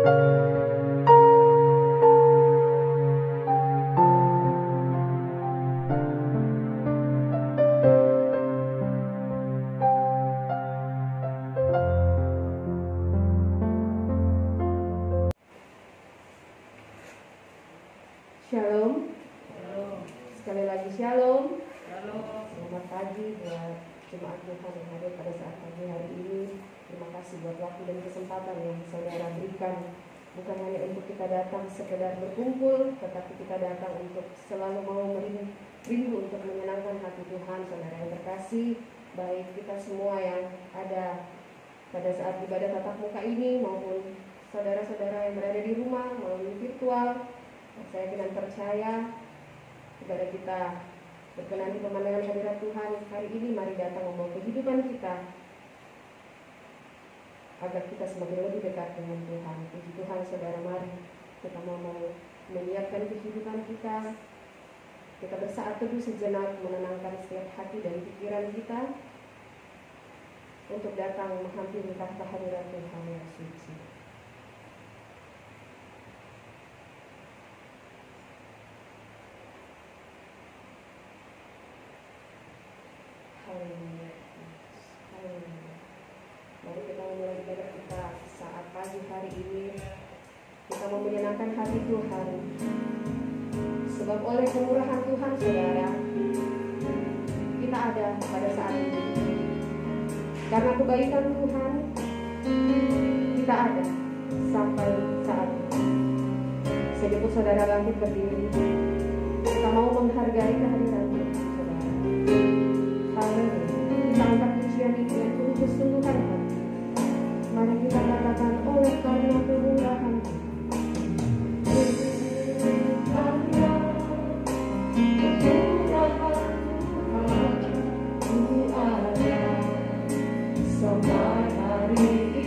Shalom. Sekali lagi shalom. Shalom. Selamat pagi buat jemaat Tuhan yang hadir pada saat pagi hari ini. Terima kasih buat waktu dan kesempatan yang saudara berikan. Bukan hanya untuk kita datang sekedar berkumpul, tetapi kita datang untuk selalu mau merindu untuk menyenangkan hati Tuhan. Saudara yang terkasih, baik kita semua yang ada pada saat ibadah tatap muka ini maupun saudara-saudara yang berada di rumah melalui virtual. Saya dengan percaya kepada kita berkenan di pemandangan hadirat Tuhan hari ini. Mari datang membawa kehidupan kita agar kita semakin lebih dekat dengan Tuhan. Puji Tuhan saudara, mari kita mau menyiapkan kehidupan kita. Kita bersaat teduh sejenak, menenangkan setiap hati dan pikiran kita untuk datang menghampiri tahta hadirat Tuhan yang suci. Haleluya. Mari kita memulai ibadah kita saat pagi hari ini. Kita mau menyenangkan hati Tuhan, sebab oleh kemurahan Tuhan saudara, kita ada pada saat ini. Karena kebaikan Tuhan, kita ada sampai saat ini. Saya jemput saudara bangkit berdiri. Kita mau menghargai kehadiran Tuhan saudara. Kita angkat pujian itu yang penuh kesungguhan hati. Mari kita katakan oleh karena kemurahan sampai hari ini.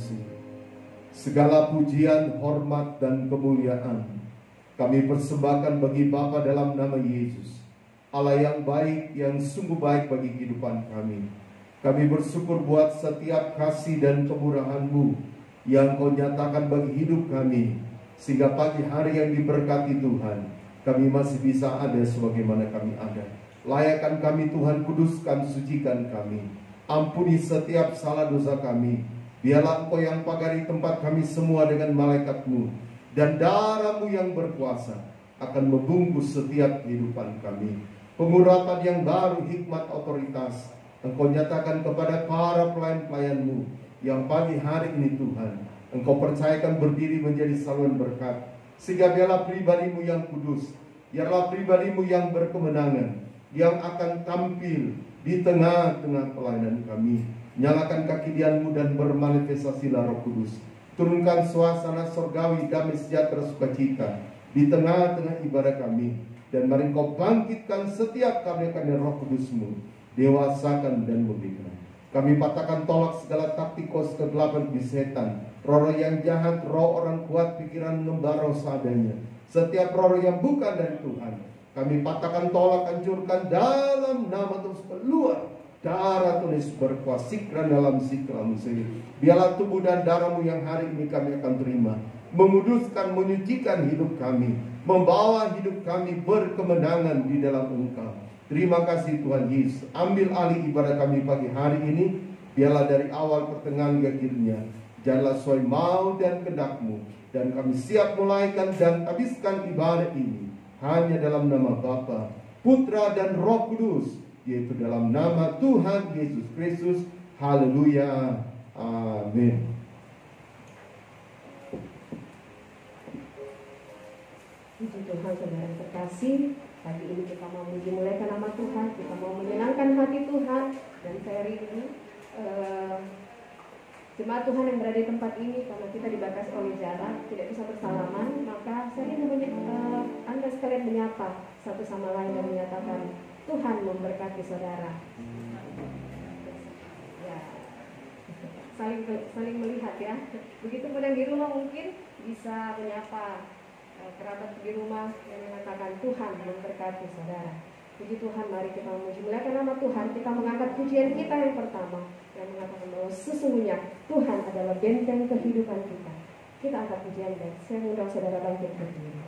Kudus. Segala pujian, hormat, dan kemuliaan kami persembahkan bagi Bapa dalam nama Yesus, Allah yang baik, yang sungguh baik bagi kehidupan kami. Kami bersyukur buat setiap kasih dan kemurahan-Mu yang Kau nyatakan bagi hidup kami, sehingga pagi hari yang diberkati Tuhan, kami masih bisa ada sebagaimana kami ada. Layakkan kami Tuhan, kuduskan, sucikan kami. Ampuni setiap salah dosa kami. Biarlah Engkau yang pagari tempat kami semua dengan malaikat-Mu, dan darah-Mu yang berkuasa akan membungkus setiap kehidupan kami. Pengurapan yang baru, hikmat, otoritas Engkau nyatakan kepada para pelayan-pelayan-Mu yang pagi hari ini Tuhan, Engkau percayakan berdiri menjadi saluran berkat. Sehingga biarlah pribadi-Mu yang kudus, biarlah pribadi-Mu yang berkemenangan, yang akan tampil di tengah-tengah pelayanan kami. Nyalakan kaki-Mu dan bermanifestasilah Roh Kudus. Turunkan suasana surgawi, damai, sejahtera, sukacita di tengah-tengah ibadah kami. Dan mari Engkau bangkitkan setiap karya-karya Roh Kudus-Mu, dewasakan dan murnikan. Kami patahkan tolak segala taktikos kegelapan di setan, roh yang jahat, roh orang kuat, pikiran ngembara seadanya. Setiap roh yang bukan dari Tuhan, kami patahkan tolak, hancurkan dalam nama Tuhan. Keluar darah tulis berkuasa, sikran dalam sikram sendiri. Biarlah tubuh dan darah-Mu yang hari ini kami akan terima, menguduskan, menyucikan hidup kami, membawa hidup kami berkemenangan di dalam Engkau. Terima kasih Tuhan Yesus. Ambil alih ibadah kami pagi hari ini. Biarlah dari awal pertengahan hingga akhirnya jalanlah sesuai mau dan kehendak-Mu. Dan kami siap mulaikan dan habiskan ibadah ini hanya dalam nama Bapa, Putra, dan Roh Kudus, yaitu dalam nama Tuhan Yesus Kristus. Haleluya. Amin. Puji Tuhan, saudara yang terkasih. Pagi ini kita mau memuliakan nama Tuhan, kita mau menyenangkan hati Tuhan. Dan saya rindu jemaat Tuhan yang berada di tempat ini, karena kita dibatasi oleh jarak, tidak bisa bersalaman, maka saya rindu Anda sekalian menyapa satu sama lain dan menyatakan Tuhan memberkati saudara. Ya, saling melihat ya. Begitu pun yang di rumah mungkin bisa menyapa kerabat di rumah yang mengatakan Tuhan memberkati saudara. Puji Tuhan, mari kita memuliakan nama Tuhan. Kita mengangkat pujian kita yang pertama yang mengatakan bahwa sesungguhnya Tuhan adalah benteng kehidupan kita. Kita angkat pujian dan saya mengundang saudara bangkit berdiri.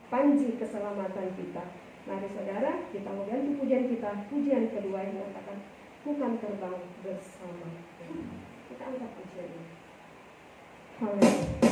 panji keselamatan kita. Mari saudara, kita mengganti pujian kita. Pujian kedua yang mengatakan, ku kan terbang bersama. Kita angkat pujian ini. Haleluya.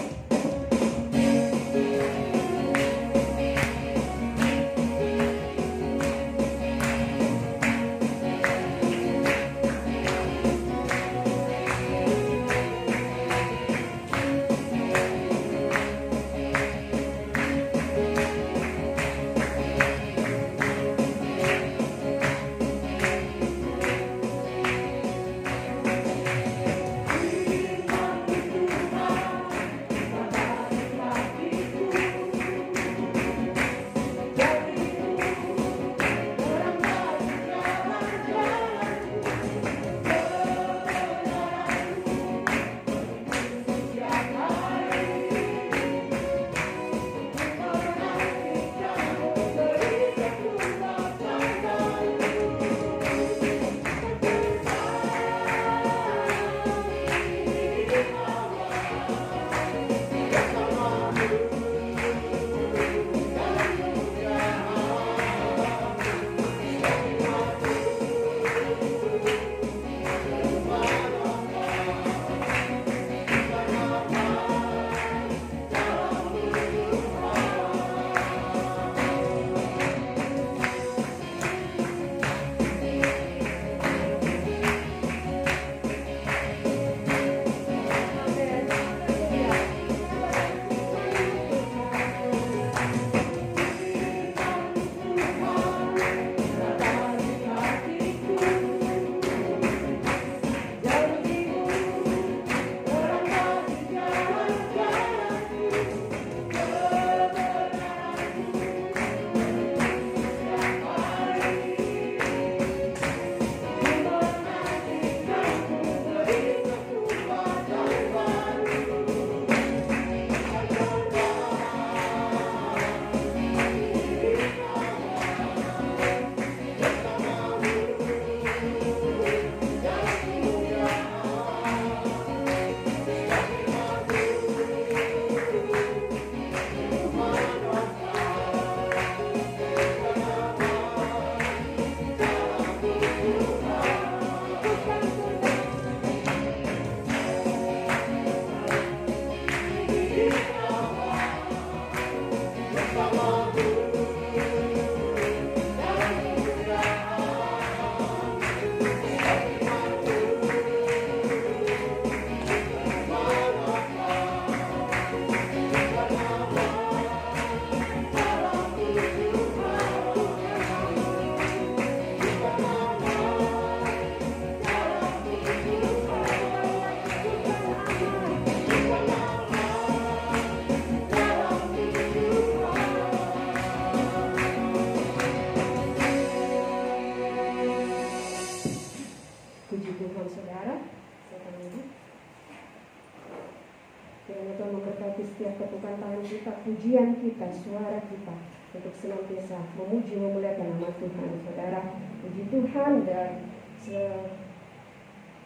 Pujian kita, suara kita untuk senantiasa memuji memuliakan nama Tuhan. Saudara, puji Tuhan, dan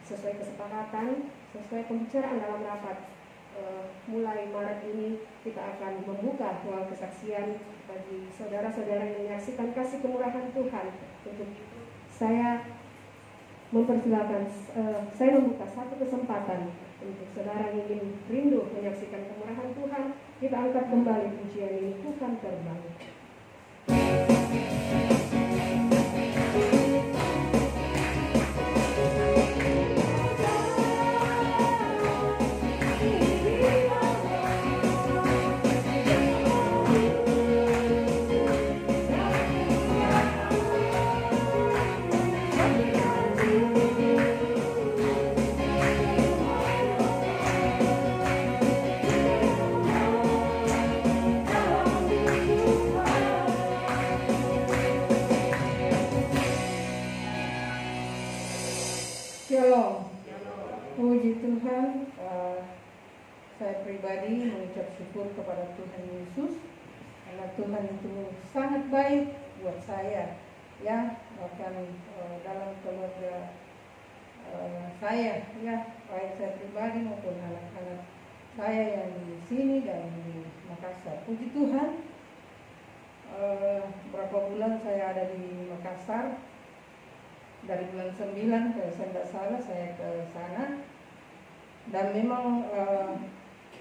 sesuai kesepakatan, sesuai pembicaraan dalam rapat, mulai Maret ini kita akan membuka ruang kesaksian bagi saudara-saudara yang menyaksikan kasih kemurahan Tuhan. Untuk saya mempersilakan, saya membuka satu kesempatan untuk saudara yang ingin rindu menyaksikan kemurahan Tuhan. Kita angkat kembali pujian ini, Tuhan terbang. Puji Tuhan, saya pribadi mengucap syukur kepada Tuhan Yesus karena Tuhan itu sangat baik buat saya, ya, bahkan dalam keluarga saya, ya, baik saya pribadi maupun anak-anak saya yang di sini dan di Makassar. Puji Tuhan, berapa bulan saya ada di Makassar. Dari bulan 9 kalau saya tidak salah saya ke sana. Dan memang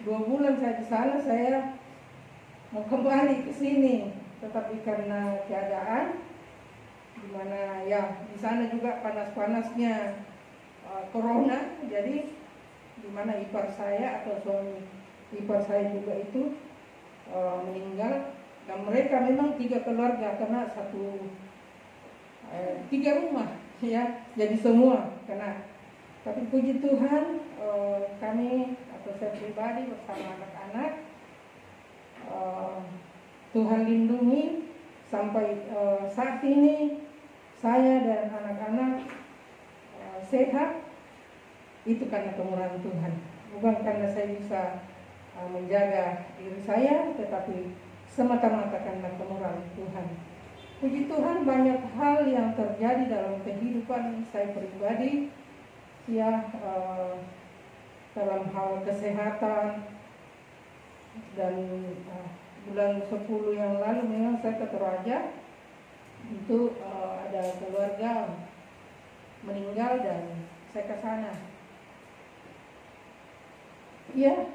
2 bulan saya di sana, saya mau kembali ke sini, tetapi karena keadaan di mana ya di sana juga panas-panasnya corona, jadi di mana ipar saya atau suami ipar saya juga itu meninggal. Dan mereka memang 3 keluarga karena 3 rumah ya, jadi semua kena. Tapi puji Tuhan, kami atau saya pribadi bersama anak-anak, Tuhan lindungi sampai saat ini saya dan anak-anak sehat. Itu karena kemurahan Tuhan, bukan karena saya bisa menjaga diri saya, tetapi semata-mata karena kemurahan Tuhan. Puji Tuhan, banyak hal yang terjadi dalam kehidupan saya pribadi, ya, dalam hal kesehatan. Dan bulan 10 yang lalu memang saya ke Toraja, itu ada keluarga meninggal dan saya ke sana. Ya,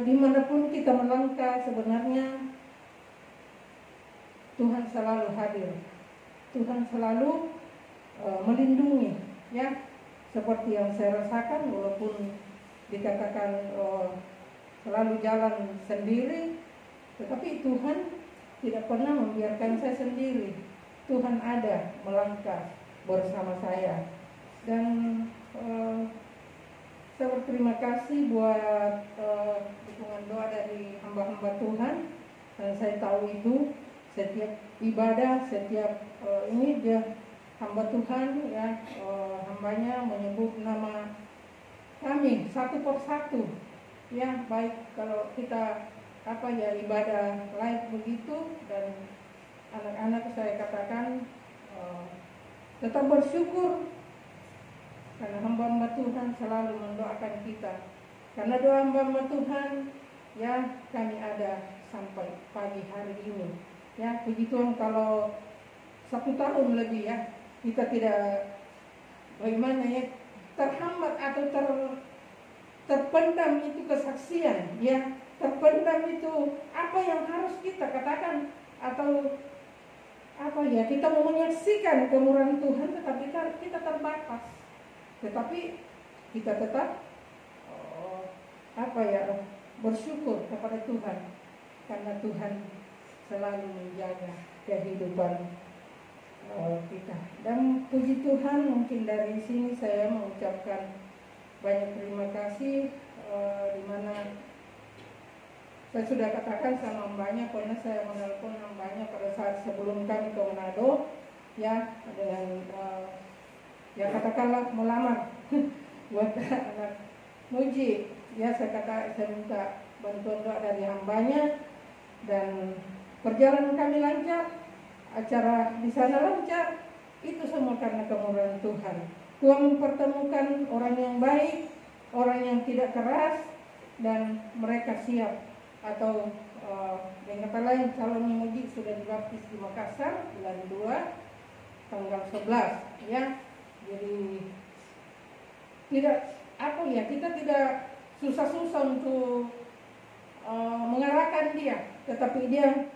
dimanapun kita melangkah sebenarnya Tuhan selalu hadir. Tuhan selalu melindungi, ya. Seperti yang saya rasakan, walaupun dikatakan selalu jalan sendiri, tetapi Tuhan tidak pernah membiarkan saya sendiri. Tuhan ada melangkah bersama saya. Dan saya berterima kasih buat dukungan doa dari hamba-hamba Tuhan. Dan saya tahu itu setiap ibadah, setiap ini dia hamba Tuhan, ya, hambanya menyebut nama kami satu persatu, ya, baik kalau kita ibadah live begitu. Dan anak-anak saya katakan tetap bersyukur karena hamba-hamba Tuhan selalu mendoakan kita. Karena doa hamba-hamba Tuhan, ya, kami ada sampai pagi hari ini. Ya, puji Tuhan, kalau 1 tahun lebih, ya, kita tidak bagaimana ya, terhambat atau terpendam itu kesaksian, ya, terpendam itu apa yang harus kita katakan, atau kita mau menyaksikan kemurahan Tuhan, tetapi kita terbatas. Tetapi kita tetap bersyukur kepada Tuhan, karena Tuhan selalu menjaga kehidupan kita. Dan puji Tuhan, mungkin dari sini saya mengucapkan banyak terima kasih, di mana saya sudah katakan sama mbaknya, karena saya menelpon mbaknya pada saat sebelum kami ke Manado, ya, dengan ya katakanlah melamar buat anak Muji. Ya, saya minta bantuan doa dari hambanya, dan perjalanan kami lancar, acara di sana lancar. Itu semua karena kemurahan Tuhan. Tuhan mempertemukan orang yang baik, orang yang tidak keras, dan mereka siap. Atau dengan kata lain, calon Muji sudah dibaptis di Makassar bulan 2 tanggal 11, ya. Jadi kita tidak susah-susah untuk mengarahkan dia, tetapi dia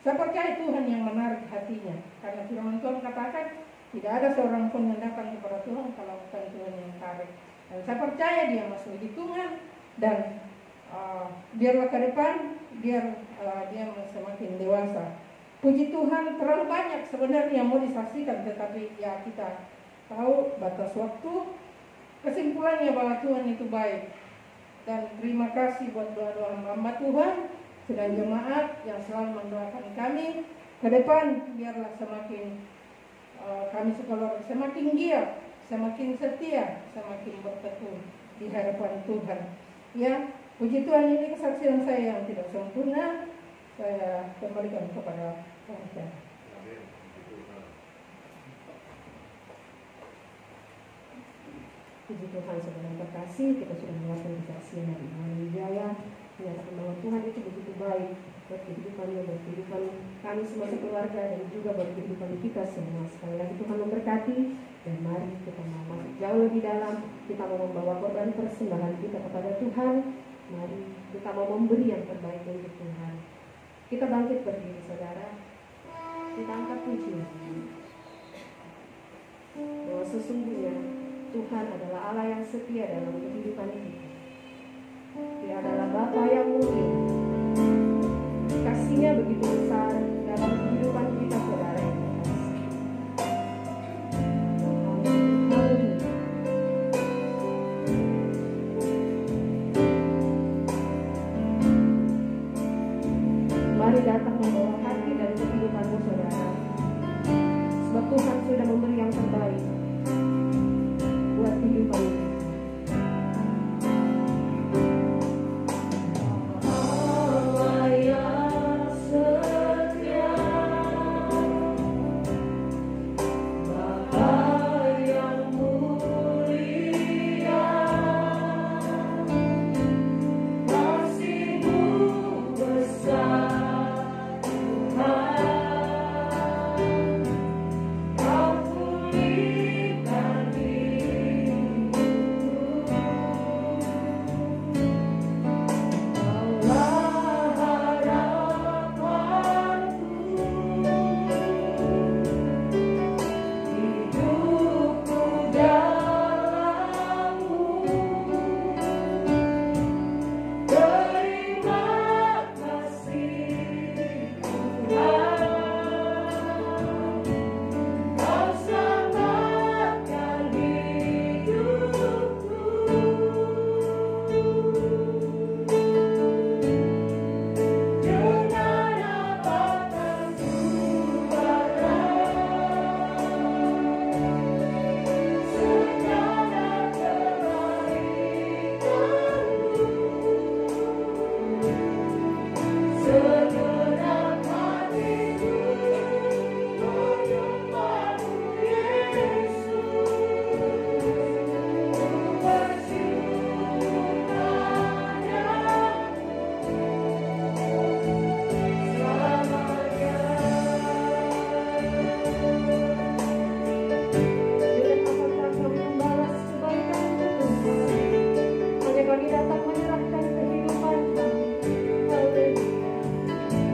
saya percaya Tuhan yang menarik hatinya, karena firman Tuhan katakan tidak ada seorang pun yang datang kepada Tuhan kalau bukan Tuhan yang tarik. Dan saya percaya dia masuk hitungan, dan biarlah ke depan dia semakin dewasa. Puji Tuhan, terlalu banyak sebenarnya yang mau disaksikan, tetapi ya kita tahu batas waktu. Kesimpulannya bahwa Tuhan itu baik. Dan terima kasih buat doa-doa hamba Tuhan dan jemaat yang selalu mendoakan kami. Ke depan biarlah semakin kami sekeluarga semakin giat, semakin setia, semakin bertekun di hadapan Tuhan. Ya, puji Tuhan, ini kesaksian saya yang tidak sempurna. Saya kembalikan kepada Tuhan. Puji Tuhan, saudara terkasih, kita sudah melakukan kesaksian dari Iman Wijaya. menyatakan bahwa Tuhan itu begitu baik buat kehidupannya, buat kehidupan kami semua keluarga, dan juga buat kehidupan kita semua. Sekali lagi Tuhan memberkati, dan mari kita mau masuk jauh lebih dalam. Kita mau membawa korban persembahan kita kepada Tuhan. Mari kita mau memberi yang terbaik untuk Tuhan. Kita bangkit berdiri, saudara. Kita angkat pujian bahwa sesungguhnya Tuhan adalah Allah yang setia dalam kehidupan kita. Dia adalah Bapa yang mulia. Kasih-Nya begitu besar dalam kehidupan kita, saudara yang terkasih. Haleluya. Mari datang membawa hati dan kehidupanmu, saudara. Sebab Tuhan sudah memberi yang terbaik buat kehidupan kita. Kami datang menyerahkan kehidupan kami. Haleluya.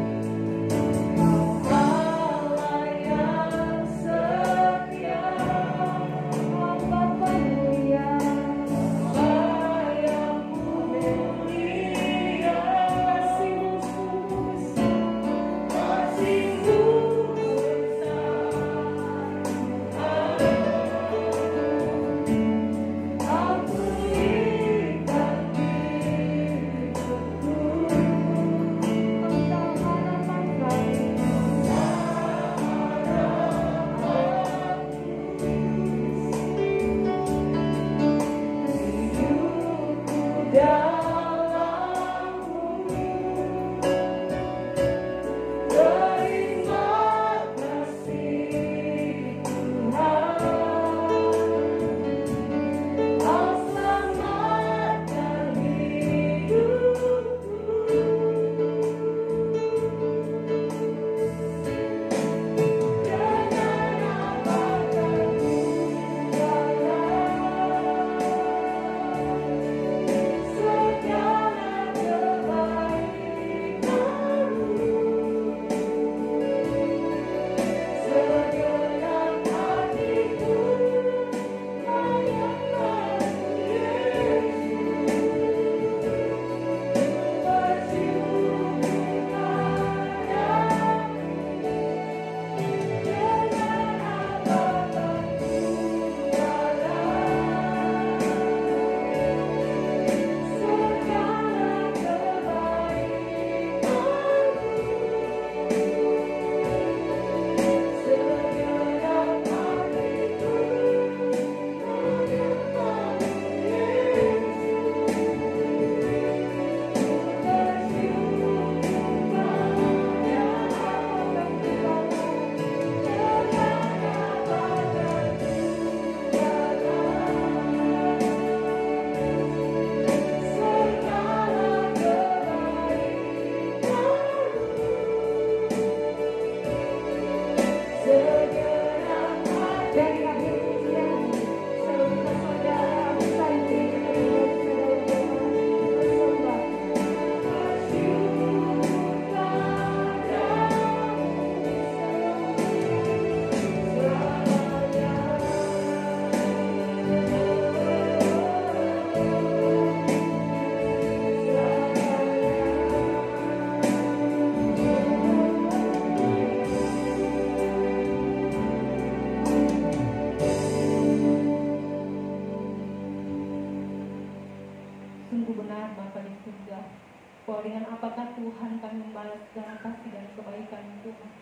bahwa dengan apakah Tuhan kami membalas dengan kasih dan kebaikan Tuhan.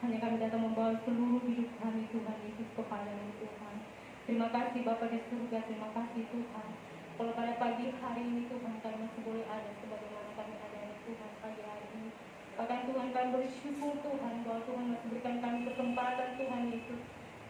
Hanya kami datang membawa seluruh hidup kami Tuhan Yesus kepada-Mu Tuhan. Terima kasih Bapa di surga, terima kasih Tuhan. Kalau pada pagi hari ini Tuhan kami masih boleh ada sebagaimana kami ada di Tuhan pagi hari ini. Bahkan Tuhan kami bersyukur Tuhan bahwa Tuhan masih berikan kami kesempatan Tuhan Yesus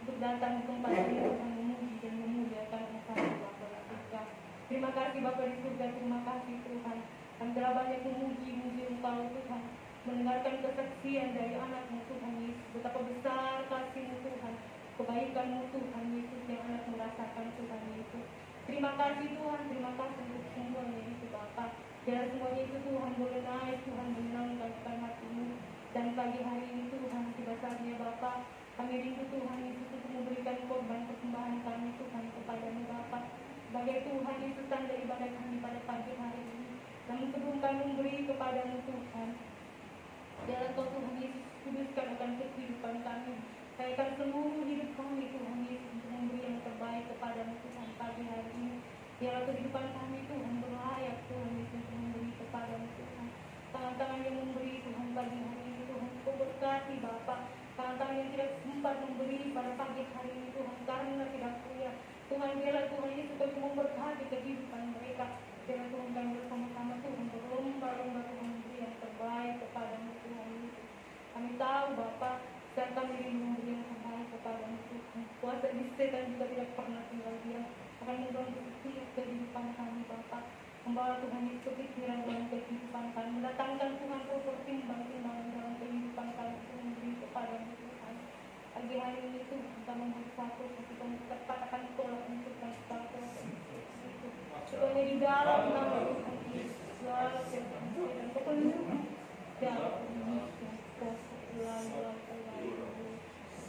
untuk datang di tempat ini Tuhan memuji dan memuliakan Engkau Bapa di surga. Terima kasih Bapa di surga, terima kasih Tuhan. Kami telah banyak memuji Engkau Tuhan, mendengarkan kesaksian dari anak-Mu Tuhan Yesus, betapa besar kasih-Mu Tuhan, kebaikan-Mu Tuhan Yesus yang anak merasakan Tuhan Yesus. Terima kasih Tuhan, terima kasih untuk semuanya itu Bapa. Biar semuanya itu Tuhan boleh naik, Tuhan menyenangkan hati-Mu. Dan pagi hari ini Tuhan, tiba saatnya Bapa, kami rindu Tuhan Yesus untuk memberikan korban persembahan kami Tuhan kepada-Mu Bapa. Sebagai Tuhan Yesus tanda ibadah kami pada pagi hari ini. Namun sebelum kami memberi kepada-Mu Tuhan, biarlah Kau Tuhan Yesus kuduskan akan kehidupan kami. Kaikan seluruh hidup kami Tuhan Yesus untuk memberi yang terbaik kepada-Mu Tuhan pagi hari ini. Biarlah kehidupan kami Tuhan berlayak Tuhan Yesus untuk memberi kepada-Mu Tuhan. Tangan-tangan yang memberi Tuhan pagi hari ini Tuhan, Kau berkati Bapa. Tangan-tangan yang tidak sempat memberi pada pagi hari ini Tuhan karena tidak punya. Tuhan biarlah Tuhan Yesus Kau memberkati kehidupan mereka. Biarlah Tuhan kami bersama-sama Tuhan berlomba-lomba Tuhan memberi yang terbaik kepada-Mu Tuhan Yesus. Kami tahu Bapa, dan kami ingin memberi yang terbaik kepada-Mu Tuhan. Kuasa di setan juga tidak pernah tinggal diam, akan mengganggu setiap kehidupan kami Bapa. Membawa Tuhan Yesus kepikiran dalam kehidupan kami, mendatangkan Tuhan Kau pertimbang-timbangan dalam kehidupan kami untuk memberi kepada-Mu Tuhan. Pagi hari ini Tuhan kita memberi satu, kita katakan tolak untuk satu. Supaya di dalam nama Tuhan Yesus selalu dan kepenuhan dalam Yesus selalu.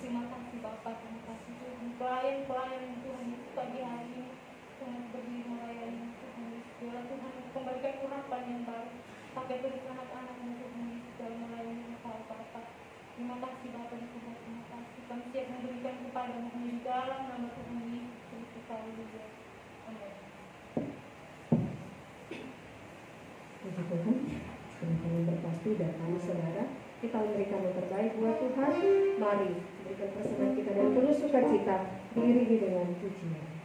Terima kasih Bapa, terima kasih Tuhan. Pelayan-pelayan Tuhan Yesus pagi hari ini Tuhan berdiri melayani Tuhan Yesus. Biarlah Tuhan kembalikan urapan yang baru. Pakai terus anak-anak Tuhan Yesus dalam melayani Engkau Bapa. Terima kasih Bapa di surga, terima kasih. Kami siap memberikan kepada-Mu di dalam nama Tuhan Yesus Kristus. Haleluya. Amin. Puji Tuhan, kami berkati dan kami saudara, kita memberikan yang terbaik buat Tuhan. Mari berikan persembahan kita dan penuh sukacita diiringi dengan pujian.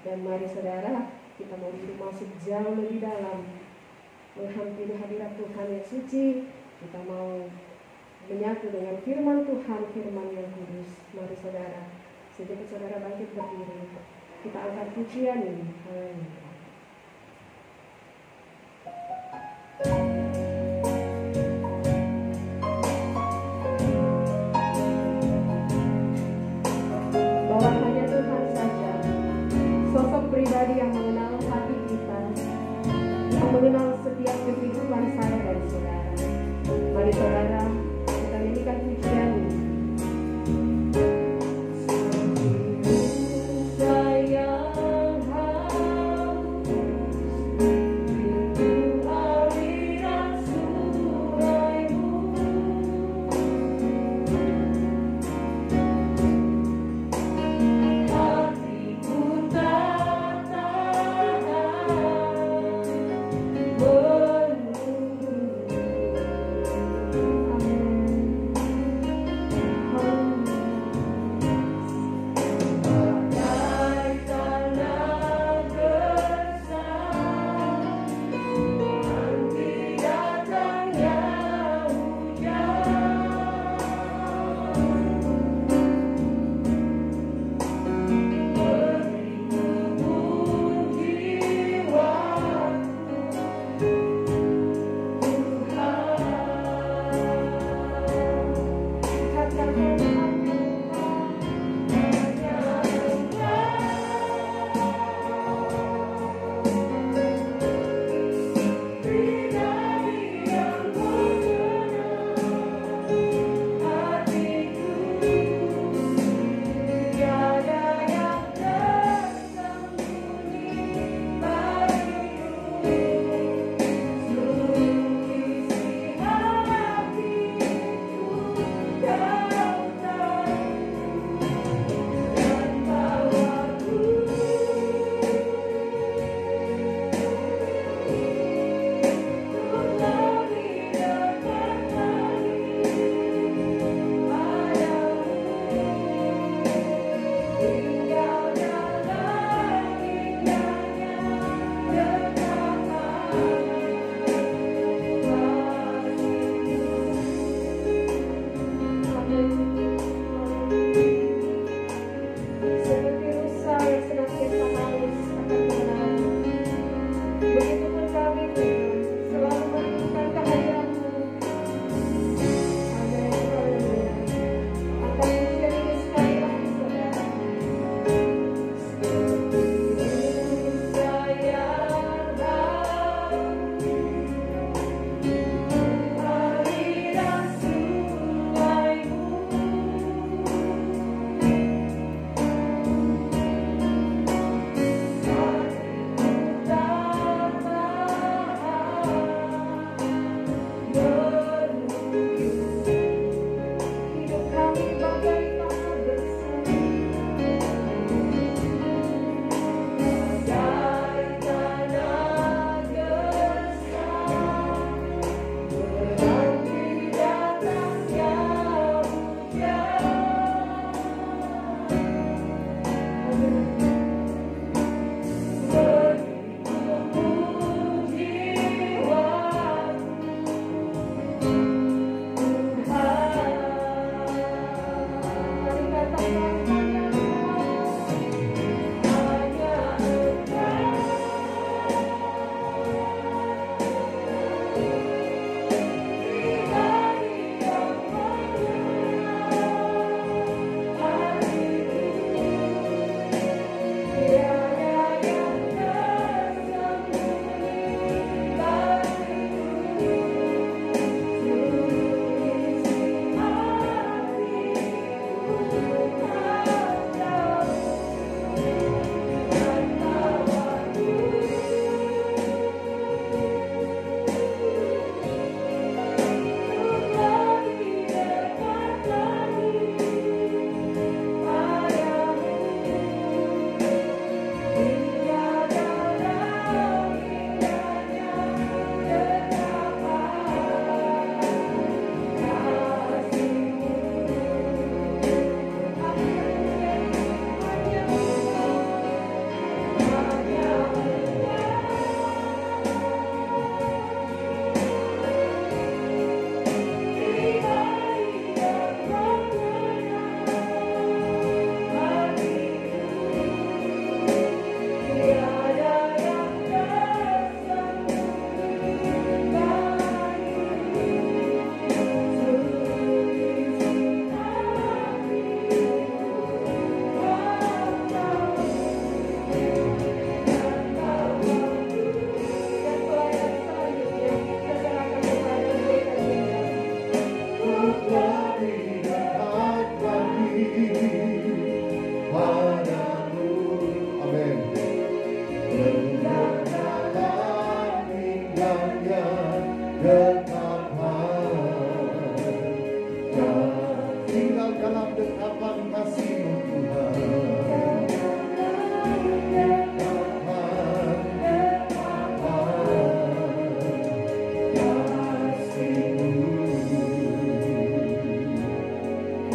Dan mari saudara, kita mau masuk jauh lebih dalam, menghampiri hadirat Tuhan yang suci. Kita mau menyatu dengan firman Tuhan, firman yang kudus. Mari saudara, sejak saudara bangkit berdiri, kita angkat pujian ini. Haleluya. Pribadi yang mengenal hati kita, yang mengenal setiap kehidupan saya dan saudara. Mari saudara, kita nyanyikan pujian ini. Sayang hamba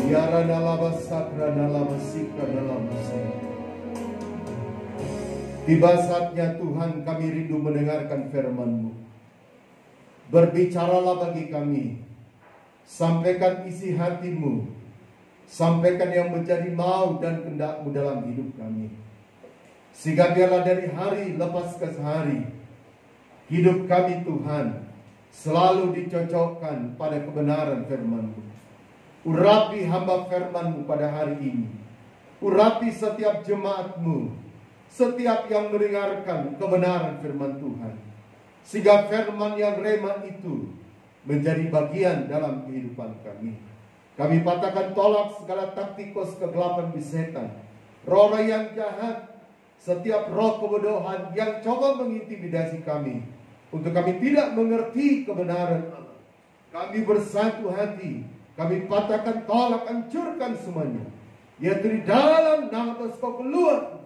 Yarana lava sakrana lava sikrana lava sik. Tiba saatnya Tuhan, kami rindu mendengarkan firman-Mu. Berbicaralah bagi kami. Sampaikan isi hati-Mu. Sampaikan yang menjadi mau dan kehendak-Mu dalam hidup kami. Sehingga biarlah dari hari lepas ke hari, hidup kami Tuhan selalu dicocokkan pada kebenaran firman-Mu. Urapi hamba firman-Mu pada hari ini. Urapi setiap jemaat-Mu, setiap yang mendengarkan kebenaran firman Tuhan. Sehingga firman yang rema itu menjadi bagian dalam kehidupan kami. Kami patahkan tolak segala taktikos kegelapan di setan, roh yang jahat, setiap roh kebodohan yang coba mengintimidasi kami, untuk kami tidak mengerti kebenaran Allah. Kami bersatu hati, kami patahkan tolak, hancurkan semuanya. Yaitu di dalam nama Tuhan kau keluar.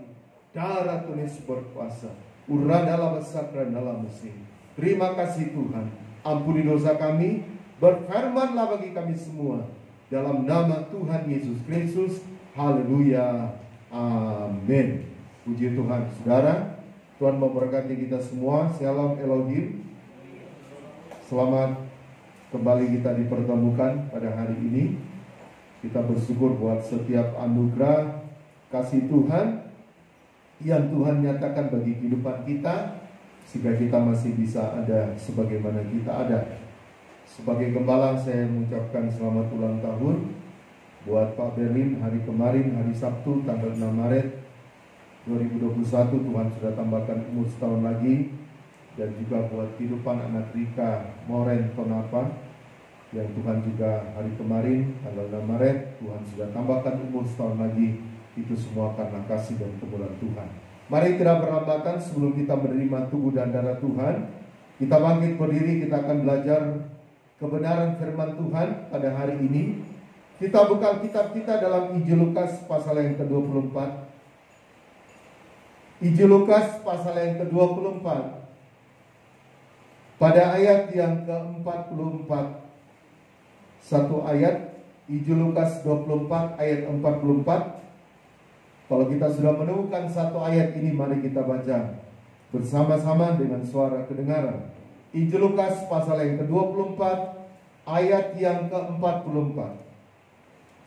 Darah Tuhan Yesus berkuasa. Uradalah besakran dalam mesin. Terima kasih Tuhan. Ampuni dosa kami. Berfirmanlah bagi kami semua. Dalam nama Tuhan Yesus Kristus. Haleluya. Amin. Puji Tuhan. Saudara, Tuhan memberkati kita semua. Shalom Elohim. Selamat kembali kita dipertemukan pada hari ini. Kita bersyukur buat setiap anugerah kasih Tuhan yang Tuhan nyatakan bagi kehidupan kita, sehingga kita masih bisa ada sebagaimana kita ada. Sebagai gembala saya mengucapkan selamat ulang tahun buat Pak Berlin hari kemarin, hari Sabtu tanggal 6 Maret 2021. Tuhan sudah tambahkan umur setahun lagi. Dan juga buat kehidupan anak Rika Moren Tonapa yang Tuhan juga hari kemarin tanggal 6 Maret Tuhan sudah tambahkan umur setahun lagi. Itu semua karena kasih dan kemurahan Tuhan. Mari tidak berlambatan sebelum kita menerima tubuh dan darah Tuhan. Kita bangkit berdiri, kita akan belajar kebenaran firman Tuhan pada hari ini. Kita buka kitab kita dalam Injil Lukas pasal yang ke-24. Injil Lukas pasal yang ke-24. Pada ayat yang ke-44. Satu ayat, Injil Lukas 24 ayat 44. Kalau kita sudah menemukan satu ayat ini, mari kita baca bersama-sama dengan suara kedengaran. Injil Lukas pasal yang ke-24 ayat yang ke-44.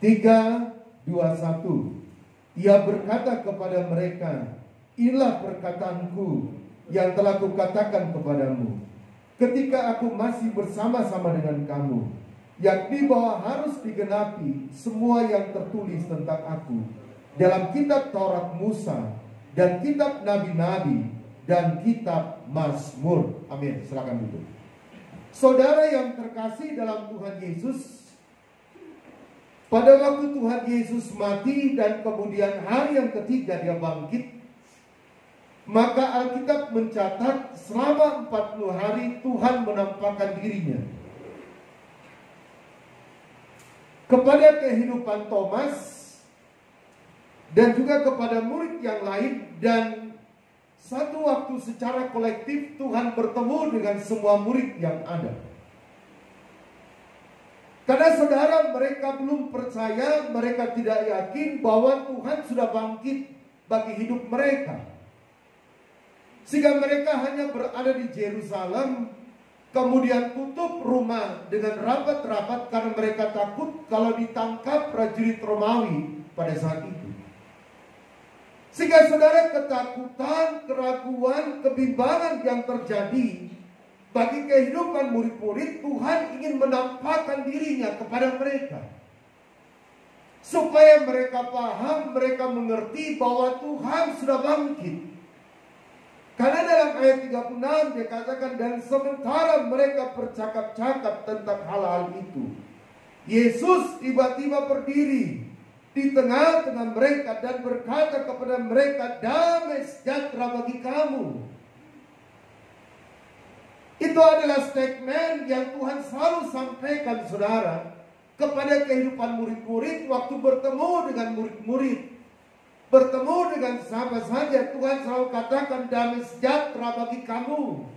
3, 2, 1. Ia berkata kepada mereka, inilah perkataanku yang telah kukatakan kepadamu ketika aku masih bersama-sama dengan kamu, yakni bahwa harus digenapi semua yang tertulis tentang aku dalam kitab Taurat Musa dan kitab Nabi-Nabi dan kitab Mazmur. Amin. Silakan duduk. Saudara yang terkasih dalam Tuhan Yesus, pada waktu Tuhan Yesus mati dan kemudian hari yang ketiga dia bangkit, maka Alkitab mencatat selama 40 hari Tuhan menampakkan dirinya kepada kehidupan Thomas dan juga kepada murid yang lain. Dan satu waktu secara kolektif Tuhan bertemu dengan semua murid yang ada. Karena saudara, mereka belum percaya, mereka tidak yakin bahwa Tuhan sudah bangkit bagi hidup mereka. Sehingga mereka hanya berada di Yerusalem, kemudian tutup rumah dengan rapat-rapat karena mereka takut kalau ditangkap prajurit Romawi pada saat itu. Sehingga saudara, ketakutan, keraguan, kebimbangan yang terjadi bagi kehidupan murid-murid, Tuhan ingin menampakkan dirinya kepada mereka. Supaya mereka paham, mereka mengerti bahwa Tuhan sudah bangkit. Karena dalam ayat 36 dia katakan, dan sementara mereka bercakap-cakap tentang hal-hal itu, Yesus tiba-tiba berdiri di tengah-tengah mereka dan berkata kepada mereka, damai sejahtera bagi kamu. Itu adalah statement yang Tuhan selalu sampaikan, saudara, kepada kehidupan murid-murid waktu bertemu dengan murid-murid. Bertemu dengan siapa saja, Tuhan selalu katakan damai sejahtera bagi kamu.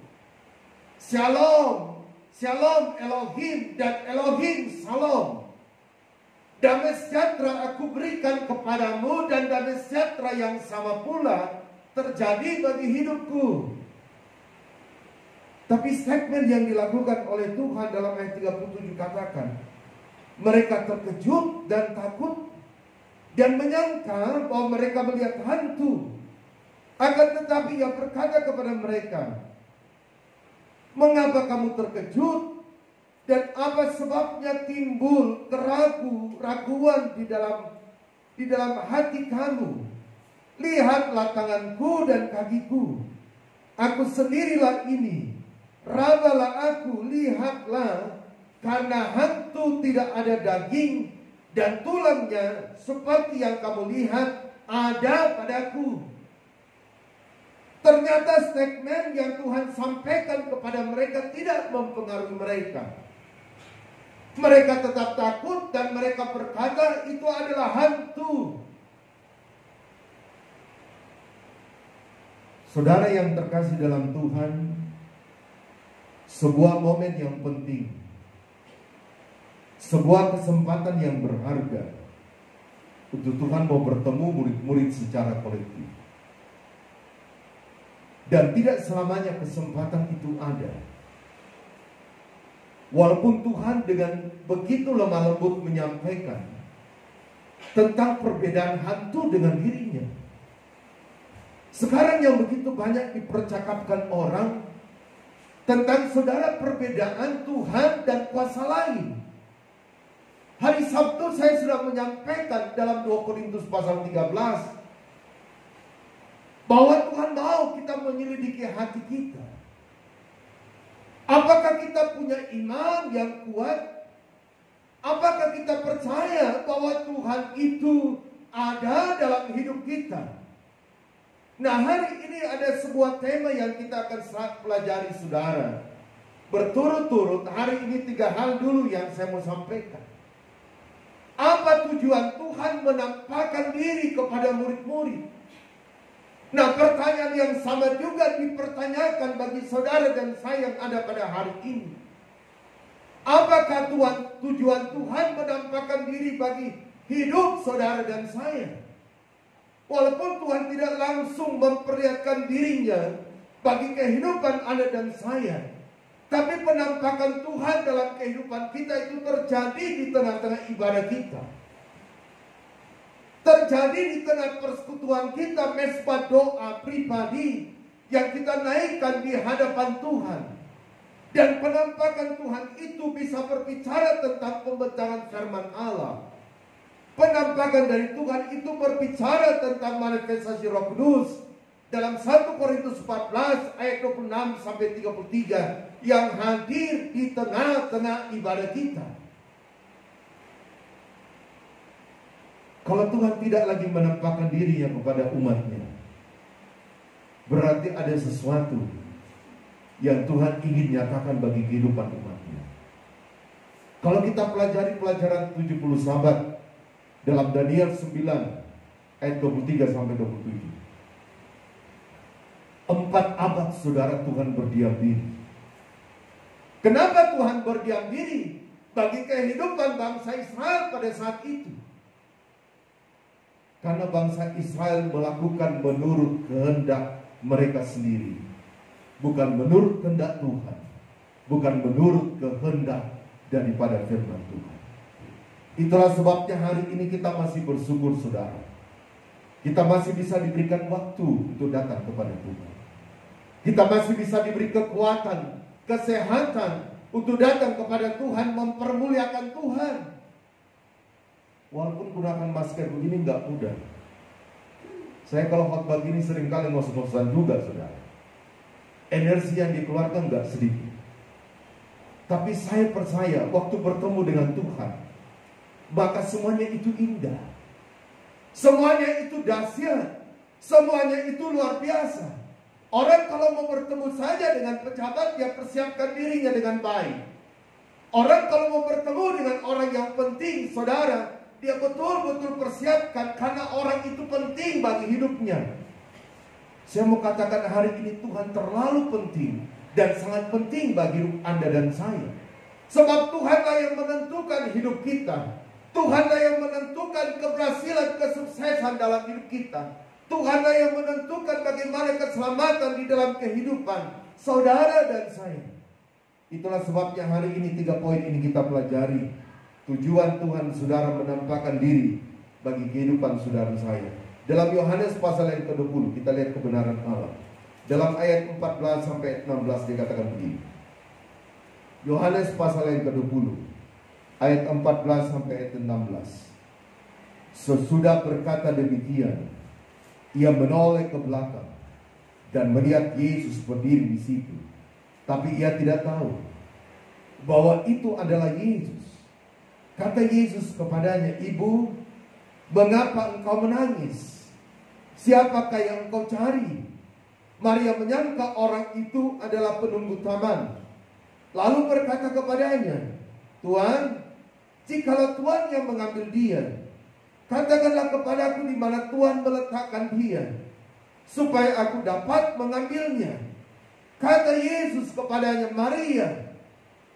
Shalom, Shalom Elohim dan Elohim Shalom. damai sejahtera aku berikan kepadamu, dan damai sejahtera yang sama pula terjadi bagi hidupku. Tapi statement yang dilakukan oleh Tuhan dalam ayat 37 katakan, mereka terkejut dan takut dan menyangka bahwa mereka melihat hantu. Akan tetapi ia berkata kepada mereka, mengapa kamu terkejut? Dan apa sebabnya timbul keraguan di dalam hati kamu? Lihatlah tanganku dan kakiku, aku sendirilah ini. Rabalah aku, lihatlah, karena hantu tidak ada daging dan tulangnya seperti yang kamu lihat ada padaku. Ternyata statement yang Tuhan sampaikan kepada mereka tidak mempengaruhi mereka. Mereka tetap takut dan mereka berkata itu adalah hantu. Saudara yang terkasih dalam Tuhan, sebuah momen yang penting, sebuah kesempatan yang berharga untuk Tuhan mau bertemu murid-murid secara kolektif. Dan tidak selamanya kesempatan itu ada. Walaupun Tuhan dengan begitu lemah lembut menyampaikan tentang perbedaan hantu dengan dirinya. Sekarang yang begitu banyak dipercakapkan orang tentang saudara perbedaan Tuhan dan kuasa lain. Hari Sabtu saya sudah menyampaikan dalam 2 Korintus pasal 13 bahwa Tuhan mau kita menyelidiki hati kita. Apakah kita punya iman yang kuat? Apakah kita percaya bahwa Tuhan itu ada dalam hidup kita? Nah, hari ini ada sebuah tema yang kita akan pelajari saudara. Berturut-turut hari ini 3 hal dulu yang saya mau sampaikan. Apa tujuan Tuhan menampakkan diri kepada murid-murid? Nah, pertanyaan yang sama juga dipertanyakan bagi saudara dan saya yang ada pada hari ini. Apakah tujuan Tuhan menampakkan diri bagi hidup saudara dan saya? Walaupun Tuhan tidak langsung memperlihatkan dirinya bagi kehidupan Anda dan saya, tapi penampakan Tuhan dalam kehidupan kita itu terjadi di tengah-tengah ibadah kita. Terjadi di tengah persekutuan kita, mesbah doa pribadi yang kita naikkan di hadapan Tuhan. Dan penampakan Tuhan itu bisa berbicara tentang pembentangan firman Allah. Penampakan dari Tuhan itu berbicara tentang manifestasi Roh Kudus. Dalam 1 Korintus 14 ayat 26 sampai 33 yang hadir di tengah-tengah ibadah kita. Kalau Tuhan tidak lagi menampakkan dirinya kepada umatnya, berarti ada sesuatu yang Tuhan ingin nyatakan bagi kehidupan umatnya. Kalau kita pelajari pelajaran 70 sahabat dalam Daniel 9 ayat 23 sampai 27. 4 abad saudara Tuhan berdiam diri. Kenapa Tuhan berdiam diri bagi kehidupan bangsa Israel pada saat itu? Karena bangsa Israel melakukan menurut kehendak mereka sendiri, bukan menurut kehendak Tuhan, bukan menurut kehendak daripada firman Tuhan. Itulah sebabnya hari ini kita masih bersyukur saudara. Kita masih bisa diberikan waktu untuk datang kepada Tuhan. Kita masih bisa diberi kekuatan, kesehatan untuk datang kepada Tuhan, mempermuliakan Tuhan. Walaupun gunakan masker begini nggak mudah. Saya kalau khotbah gini seringkali ngos-ngosan juga saudara. Energi yang dikeluarkan nggak sedikit. Tapi saya percaya waktu bertemu dengan Tuhan, maka semuanya itu indah. Semuanya itu dahsyat. Semuanya itu luar biasa. Orang kalau mau bertemu saja dengan pejabat, dia persiapkan dirinya dengan baik. Orang kalau mau bertemu dengan orang yang penting, saudara, dia betul-betul persiapkan karena orang itu penting bagi hidupnya. Saya mau katakan hari ini Tuhan terlalu penting dan sangat penting bagi hidup Anda dan saya. Sebab Tuhanlah yang menentukan hidup kita. Tuhanlah yang menentukan keberhasilan, kesuksesan dalam hidup kita. Tuhanlah yang menentukan bagaimana keselamatan di dalam kehidupan saudara dan saya. Itulah sebabnya hari ini 3 poin ini kita pelajari. Tujuan Tuhan saudara menampakkan diri bagi kehidupan saudara saya. Dalam Yohanes pasal yang ke-20 kita lihat kebenaran Allah. Dalam ayat 14 sampai 16 dikatakan begini. Yohanes pasal yang ke-20 ayat 14 sampai ayat 16. Sesudah berkata demikian, ia menoleh ke belakang dan melihat Yesus berdiri di situ. Tapi ia tidak tahu bahwa itu adalah Yesus. Kata Yesus kepadanya, "Ibu, mengapa engkau menangis? Siapakah yang engkau cari?" Maria menyangka orang itu adalah penunggu taman, lalu berkata kepadanya, "Tuan, jikalau Tuan yang mengambil dia, katakanlah kepadaku di mana Tuan meletakkan dia, supaya aku dapat mengambilnya." Kata Yesus kepadanya, "Maria."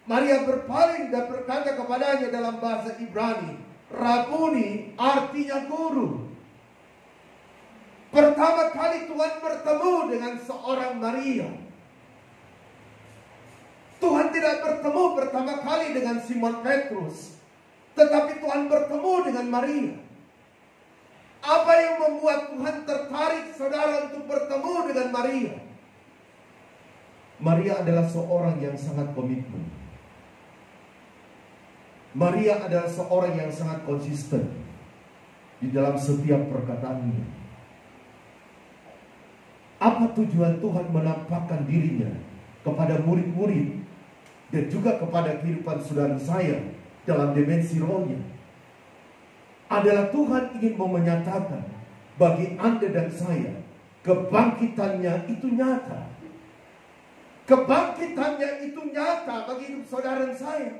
Maria berpaling dan berkata kepadanya dalam bahasa Ibrani, "Rabuni," artinya guru. Pertama kali Tuhan bertemu dengan seorang Maria. Tuhan tidak bertemu pertama kali dengan Simon Petrus, tetapi Tuhan bertemu dengan Maria. Apa yang membuat Tuhan tertarik saudara untuk bertemu dengan Maria? Maria adalah seorang yang sangat komitmen. Maria adalah seorang yang sangat konsisten di dalam setiap perkataannya. Apa tujuan Tuhan menampakkan dirinya kepada murid-murid dan juga kepada kehidupan saudara saya dalam dimensi rohnya? Adalah Tuhan ingin mau menyatakan bagi Anda dan saya, kebangkitannya itu nyata. Kebangkitannya itu nyata bagi hidup saudara dan saya.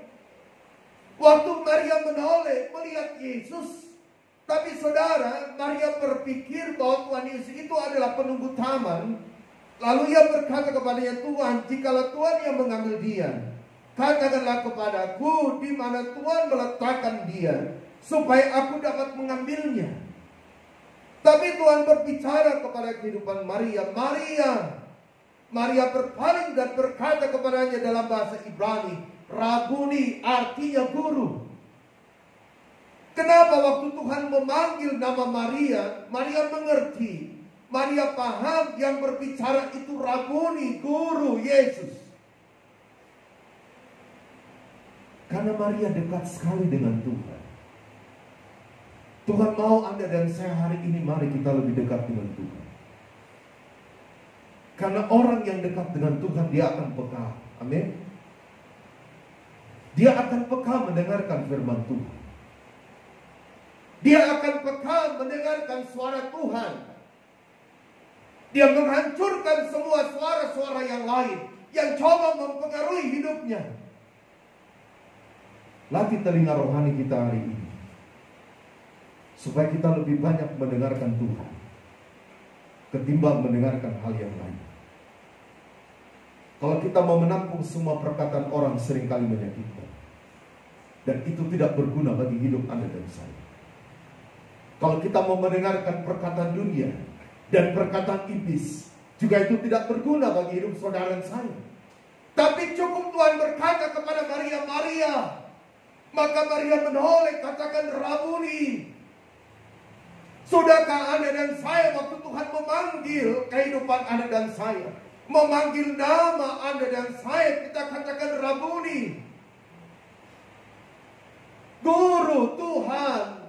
Waktu Maria menoleh melihat Yesus, tapi saudara, Maria berpikir bahwa Tuhan Yesus itu adalah penunggu taman. Lalu ia berkata kepadanya, "Tuhan, jikalau Tuhan yang mengambil dia, katakanlah kepadaku di mana Tuhan meletakkan dia, supaya aku dapat mengambilnya." Tapi Tuhan berbicara kepada kehidupan Maria. Maria berpaling dan berkata kepadanya dalam bahasa Ibrani, "Rabuni," artinya guru. Kenapa waktu Tuhan memanggil nama Maria, Maria mengerti, Maria paham yang berbicara itu Rabuni, guru Yesus. Karena Maria dekat sekali dengan Tuhan. Tuhan mau Anda dan saya hari ini, mari kita lebih dekat dengan Tuhan. Karena orang yang dekat dengan Tuhan, dia akan peka. Amin. Dia akan peka mendengarkan firman Tuhan. Dia akan peka mendengarkan suara Tuhan. Dia menghancurkan semua suara-suara yang lain yang coba mempengaruhi hidupnya. Latih telinga rohani kita hari ini, supaya kita lebih banyak mendengarkan Tuhan ketimbang mendengarkan hal yang lain. Kalau kita mau menampung semua perkataan orang, seringkali menyakitkan, dan itu tidak berguna bagi hidup Anda dan saya. Kalau kita mau mendengarkan perkataan dunia dan perkataan iblis, juga itu tidak berguna bagi hidup saudara dan saya. Tapi cukup Tuhan berkata kepada Maria, "Maria." Maka Maria menoleh, katakan, "Rabuni." Sudahkah Anda dan saya waktu Tuhan memanggil kehidupan Anda dan saya, memanggil nama Anda dan saya, kita katakan Rabuni, guru Tuhan,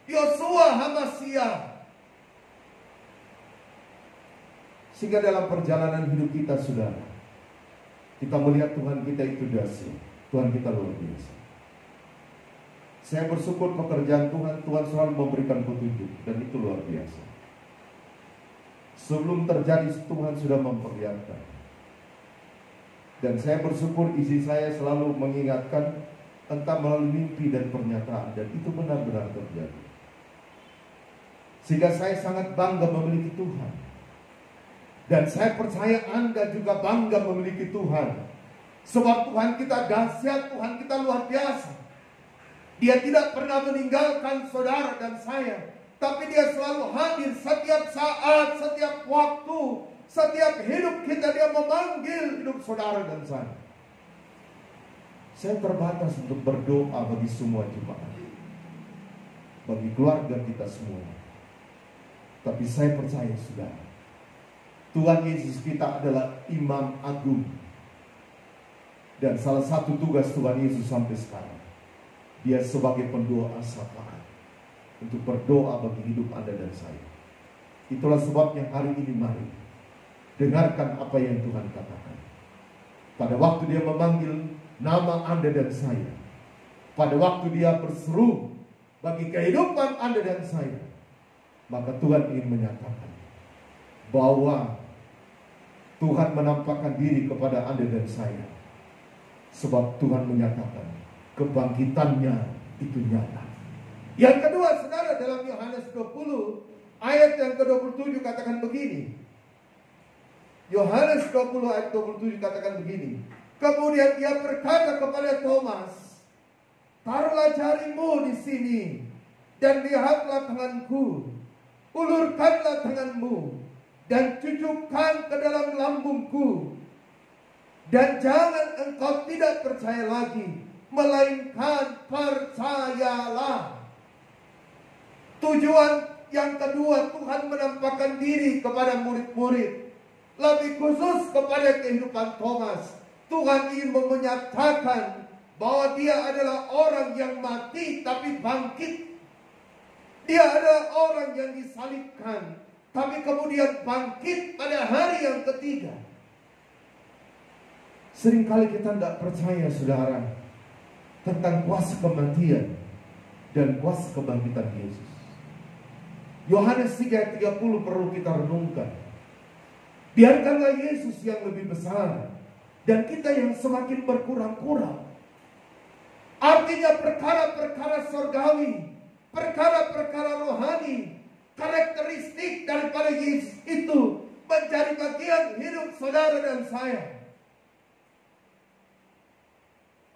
Yosua Hamasiah. Sehingga dalam perjalanan hidup kita, saudara, kita melihat Tuhan kita itu dahsyat, Tuhan kita luar biasa. Saya bersyukur pekerjaan Tuhan selalu memberikan petunjuk, dan itu luar biasa. Sebelum terjadi, Tuhan sudah memperlihatkan. Dan saya bersyukur istri saya selalu mengingatkan, entah melalui mimpi dan pernyataan, dan itu benar-benar terjadi. Sehingga saya sangat bangga memiliki Tuhan. Dan saya percaya Anda juga bangga memiliki Tuhan. Sebab Tuhan kita dahsyat, Tuhan kita luar biasa. Dia tidak pernah meninggalkan saudara dan saya, tapi dia selalu hadir setiap saat, setiap waktu, setiap hidup kita. Dia memanggil hidup saudara dan saya. Saya terbatas untuk berdoa bagi semua jemaat, bagi keluarga kita semua. Tapi saya percaya, saudara, Tuhan Yesus kita adalah Imam Agung. Dan salah satu tugas Tuhan Yesus sampai sekarang, Dia sebagai pendoa syafaat untuk berdoa bagi hidup Anda dan saya. Itulah sebabnya hari ini mari dengarkan apa yang Tuhan katakan. Pada waktu Dia memanggil nama Anda dan saya, pada waktu Dia berseru bagi kehidupan Anda dan saya, maka Tuhan ingin menyatakan bahwa Tuhan menampakkan diri kepada Anda dan saya. Sebab Tuhan menyatakan kebangkitannya itu nyata. Yang kedua, saudara, dalam Yohanes 20 ayat yang ke-27 katakan begini. Yohanes 20 ayat 27 katakan begini. Kemudian Ia berkata kepada Thomas, taruhlah jarimu di sini dan lihatlah tanganku. Ulurkanlah tanganmu dan cucukkan ke dalam lambungku. Dan jangan engkau tidak percaya lagi, melainkan percayalah. Tujuan yang kedua, Tuhan menampakkan diri kepada murid-murid, lebih khusus kepada kehidupan Thomas. Tuhan ingin menyatakan bahwa Dia adalah orang yang mati tapi bangkit. Dia adalah orang yang disalibkan tapi kemudian bangkit pada hari yang ketiga. Seringkali kita tidak percaya, saudara, tentang kuasa kematian dan kuasa kebangkitan Yesus. Yohanes 3:30 perlu kita renungkan. Biarkanlah Yesus yang lebih besar dan kita yang semakin berkurang-kurang. Artinya perkara-perkara surgawi, perkara-perkara rohani, karakteristik daripada Yesus itu menjadi bagian hidup saudara dan saya.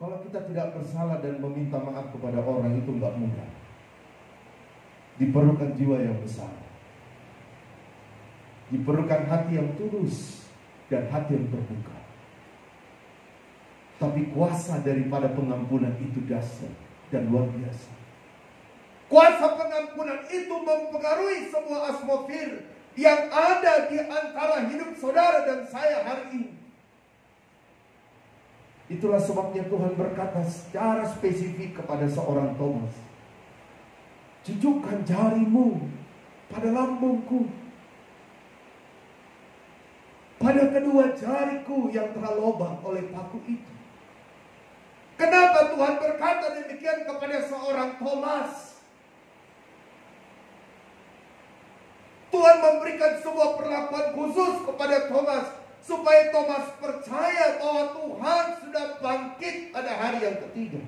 Kalau kita tidak bersalah dan meminta maaf kepada orang, itu enggak mudah. Diperlukan jiwa yang besar, diperlukan hati yang tulus dan hati yang terbuka. Tapi kuasa daripada pengampunan itu dahsyat dan luar biasa. Kuasa pengampunan itu mempengaruhi semua atmosfer yang ada di antara hidup saudara dan saya hari ini. Itulah sebabnya Tuhan berkata secara spesifik kepada seorang Thomas, cucukkan jarimu pada lambungku, pada kedua jariku yang telah lobang oleh paku itu. Kenapa Tuhan berkata demikian kepada seorang Thomas? Tuhan memberikan sebuah perlakuan khusus kepada Thomas, supaya Thomas percaya bahwa Tuhan sudah bangkit pada hari yang ketiga.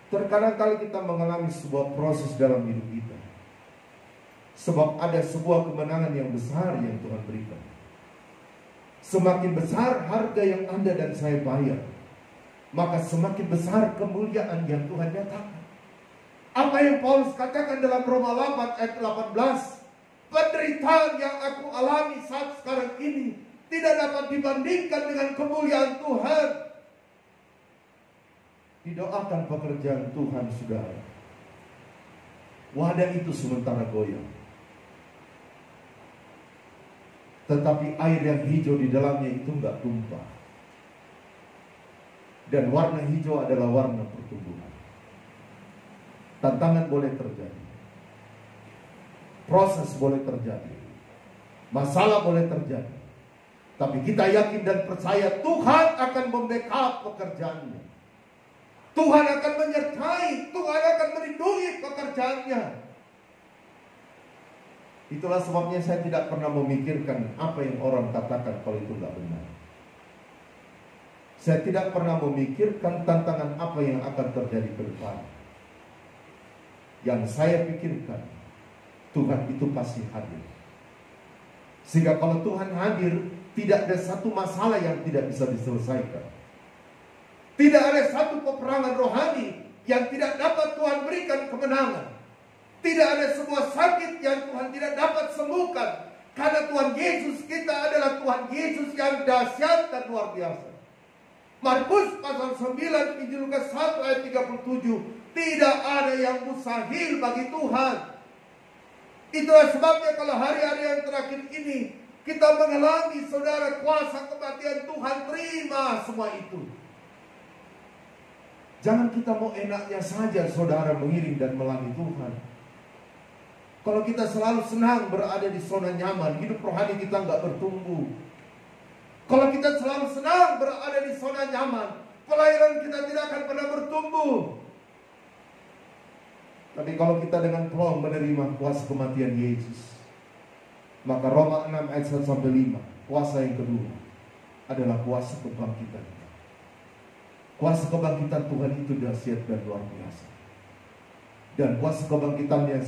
Terkadang kali kita mengalami sebuah proses dalam hidup kita, sebab ada sebuah kemenangan yang besar yang Tuhan berikan. Semakin besar harga yang Anda dan saya bayar, maka semakin besar kemuliaan yang Tuhan nyatakan. Apa yang Paulus katakan dalam Roma 8 ayat 18, penderitaan yang aku alami saat sekarang ini tidak dapat dibandingkan dengan kemuliaan Tuhan. Didoakan pekerjaan Tuhan, saudara. Wadah itu sementara goyang, tetapi air yang hijau di dalamnya itu enggak tumpah. Dan warna hijau adalah warna pertumbuhan. Tantangan boleh terjadi, proses boleh terjadi, masalah boleh terjadi, tapi kita yakin dan percaya Tuhan akan membackup pekerjaannya. Tuhan akan menyertai, Tuhan akan melindungi pekerjaannya. Itulah sebabnya saya tidak pernah memikirkan apa yang orang katakan kalau itu tidak benar. Saya tidak pernah memikirkan tantangan apa yang akan terjadi ke depan. Yang saya pikirkan, Tuhan itu pasti hadir. Sehingga kalau Tuhan hadir, tidak ada satu masalah yang tidak bisa diselesaikan. Tidak ada satu peperangan rohani yang tidak dapat Tuhan berikan kemenangan. Tidak ada sebuah sakit yang Tuhan tidak dapat sembuhkan. Karena Tuhan Yesus kita adalah Tuhan Yesus yang dahsyat dan luar biasa. Markus pasal 9, Injil Lukas 1 ayat 37. Tidak ada yang mustahil bagi Tuhan. Itulah sebabnya kalau hari-hari yang terakhir ini kita mengalami saudara kuasa kematian Tuhan, terima semua itu. Jangan kita mau enaknya saja saudara mengiring dan melayani Tuhan. Kalau kita selalu senang berada di zona nyaman, hidup rohani kita nggak bertumbuh. Kalau kita selalu senang berada di zona nyaman, pelayanan kita tidak akan pernah bertumbuh. Tapi kalau kita dengan plong menerima kuasa kematian Yesus, maka Roma 6 ayat 1-5, kuasa yang kedua adalah kuasa kebangkitan. Kuasa kebangkitan Tuhan itu dahsyat dan luar biasa. Dan kuasa kebangkitannya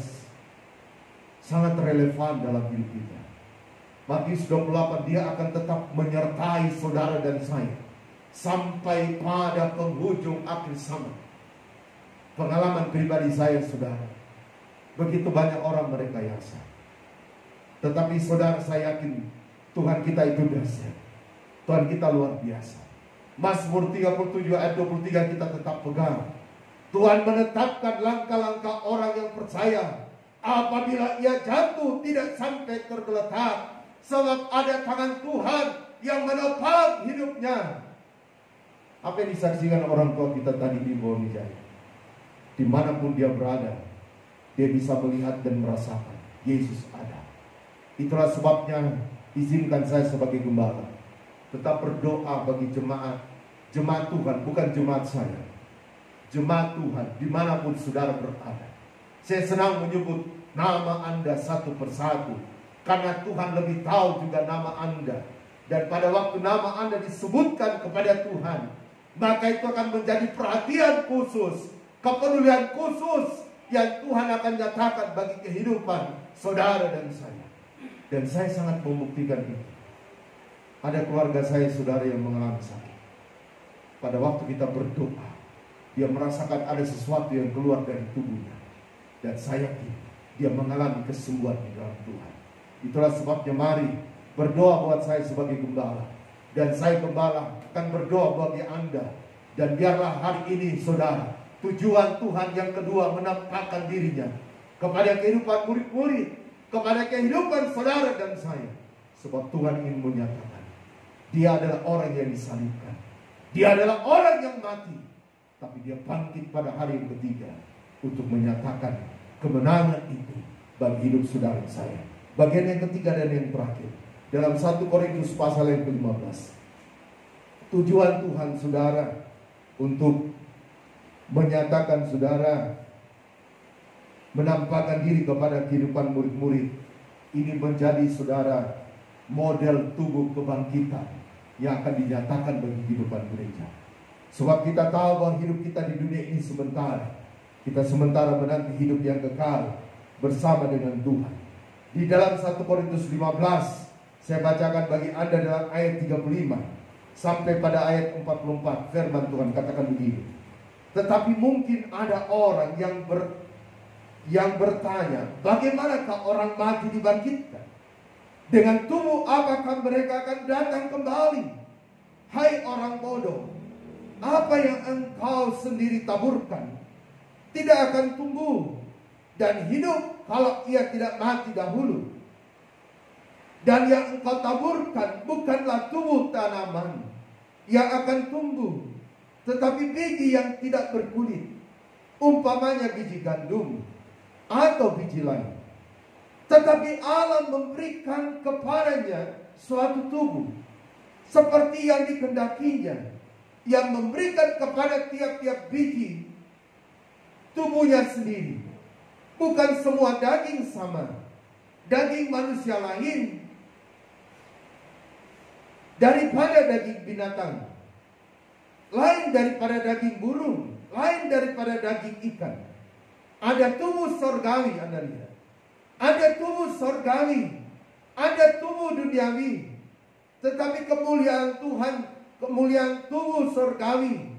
sangat relevan dalam hidup kita. Matius 28, dia akan tetap menyertai saudara dan saya sampai pada penghujung akhir zaman. Pengalaman pribadi saya, saudara, begitu banyak orang merekayasa. Tetapi saudara, saya yakin Tuhan kita itu dahsyat. Tuhan kita luar biasa. Mazmur 37 ayat 23 kita tetap pegang. Tuhan menetapkan langkah-langkah orang yang percaya. Apabila ia jatuh tidak sampai tergeletak, sebab ada tangan Tuhan yang menopang hidupnya. Apa yang disaksikan orang tua kita tadi di Bonijaya? Dimanapun dia berada, dia bisa melihat dan merasakan Yesus ada. Itulah sebabnya izinkan saya sebagai gembala tetap berdoa bagi jemaat Tuhan, bukan jemaat saya, jemaat Tuhan dimanapun saudara berada. Saya senang menyebut nama Anda satu persatu, karena Tuhan lebih tahu juga nama Anda. Dan pada waktu nama Anda disebutkan kepada Tuhan, maka itu akan menjadi perhatian khusus, kepedulian khusus yang Tuhan akan nyatakan bagi kehidupan saudara dan saya. Dan saya sangat membuktikan itu. Ada keluarga saya, saudara, yang mengalami sakit. Pada waktu kita berdoa, dia merasakan ada sesuatu yang keluar dari tubuhnya. Dan saya yakin dia mengalami kesembuhan di dalam Tuhan. Itulah sebabnya mari berdoa buat saya sebagai gembala. Dan saya gembala akan berdoa bagi Anda. Dan biarlah hari ini, saudara, tujuan Tuhan yang kedua menampakkan dirinya kepada kehidupan murid-murid, kepada kehidupan saudara dan saya. Sebab Tuhan ingin menyatakan dia adalah orang yang disalibkan, dia adalah orang yang mati, tapi dia bangkit pada hari yang ketiga untuk menyatakan kemenangan itu bagi hidup saudara saya. Bagian yang ketiga dan yang terakhir dalam 1 Korintus pasal yang ke-15. Tujuan Tuhan saudara untuk menyatakan saudara menampakkan diri kepada kehidupan murid-murid ini menjadi saudara model tubuh kebangkitan yang akan dinyatakan bagi kehidupan gereja. Sebab kita tahu bahwa hidup kita di dunia ini sementara. Kita sementara menanti hidup yang kekal bersama dengan Tuhan. Di dalam 1 Korintus 15, saya bacakan bagi Anda dalam ayat 35 sampai pada ayat 44, firman Tuhan katakan begini. Tetapi mungkin ada orang yang bertanya, bagaimanakah orang mati dibangkitkan? Dengan tubuh apakah mereka akan datang kembali? Hai orang bodoh, apa yang engkau sendiri taburkan tidak akan tumbuh dan hidup kalau ia tidak mati dahulu. Dan yang engkau taburkan bukanlah tubuh tanaman yang akan tumbuh, tetapi biji yang tidak berkulit, umpamanya biji gandum atau biji lain. Tetapi Allah memberikan kepadanya suatu tubuh seperti yang dikehendakinya, yang memberikan kepada tiap-tiap biji tubuhnya sendiri. Bukan semua daging sama. Daging manusia lain daripada daging binatang, lain daripada daging burung, lain daripada daging ikan. Ada tubuh sorgawi, Anda lihat. Ada tubuh sorgawi, ada tubuh duniawi. Tetapi kemuliaan Tuhan, kemuliaan tubuh sorgawi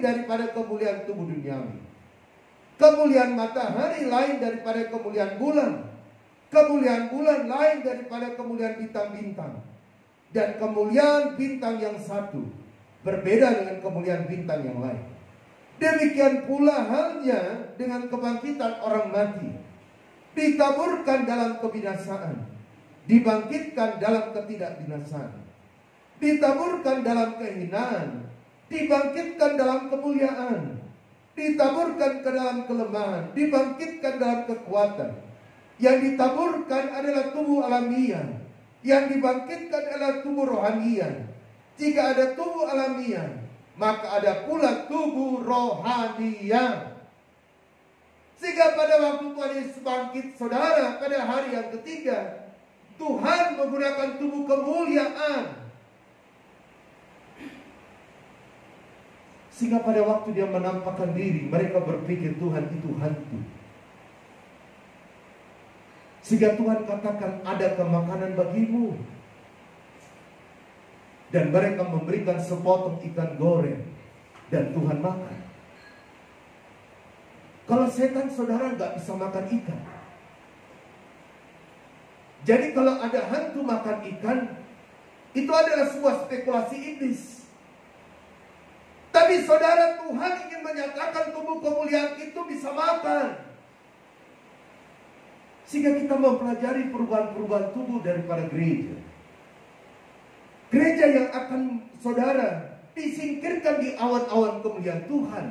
lain daripada kemuliaan tubuh duniawi. Kemuliaan matahari lain daripada kemuliaan bulan. Kemuliaan bulan lain daripada kemuliaan bintang-bintang. Dan kemuliaan bintang yang satu berbeda dengan kemuliaan bintang yang lain. Demikian pula halnya dengan kebangkitan orang mati. Ditaburkan dalam kebinasaan, dibangkitkan dalam ketidakbinasaan. Ditaburkan dalam kehinaan, dibangkitkan dalam kemuliaan. Ditaburkan ke dalam kelemahan, dibangkitkan dalam kekuatan. Yang ditaburkan adalah tubuh alamiah, yang dibangkitkan adalah tubuh rohania. Jika ada tubuh alamiah, maka ada pula tubuh rohania. Sehingga pada waktu Tuhan Yesus bangkit, saudara, pada hari yang ketiga, Tuhan menggunakan tubuh kemuliaan. Sehingga pada waktu dia menampakkan diri, mereka berpikir Tuhan itu hantu. Sehingga Tuhan katakan, adakah makanan bagimu? Dan mereka memberikan sepotong ikan goreng. Dan Tuhan makan. Kalau setan, saudara, nggak bisa makan ikan. Jadi kalau ada hantu makan ikan, itu adalah sebuah spekulasi iblis. Tapi saudara, Tuhan ingin menyatakan tubuh kemuliaan itu bisa makan. Sehingga kita mempelajari perubahan-perubahan tubuh daripada gereja. Gereja yang akan, saudara, disingkirkan di awan-awan kemuliaan Tuhan.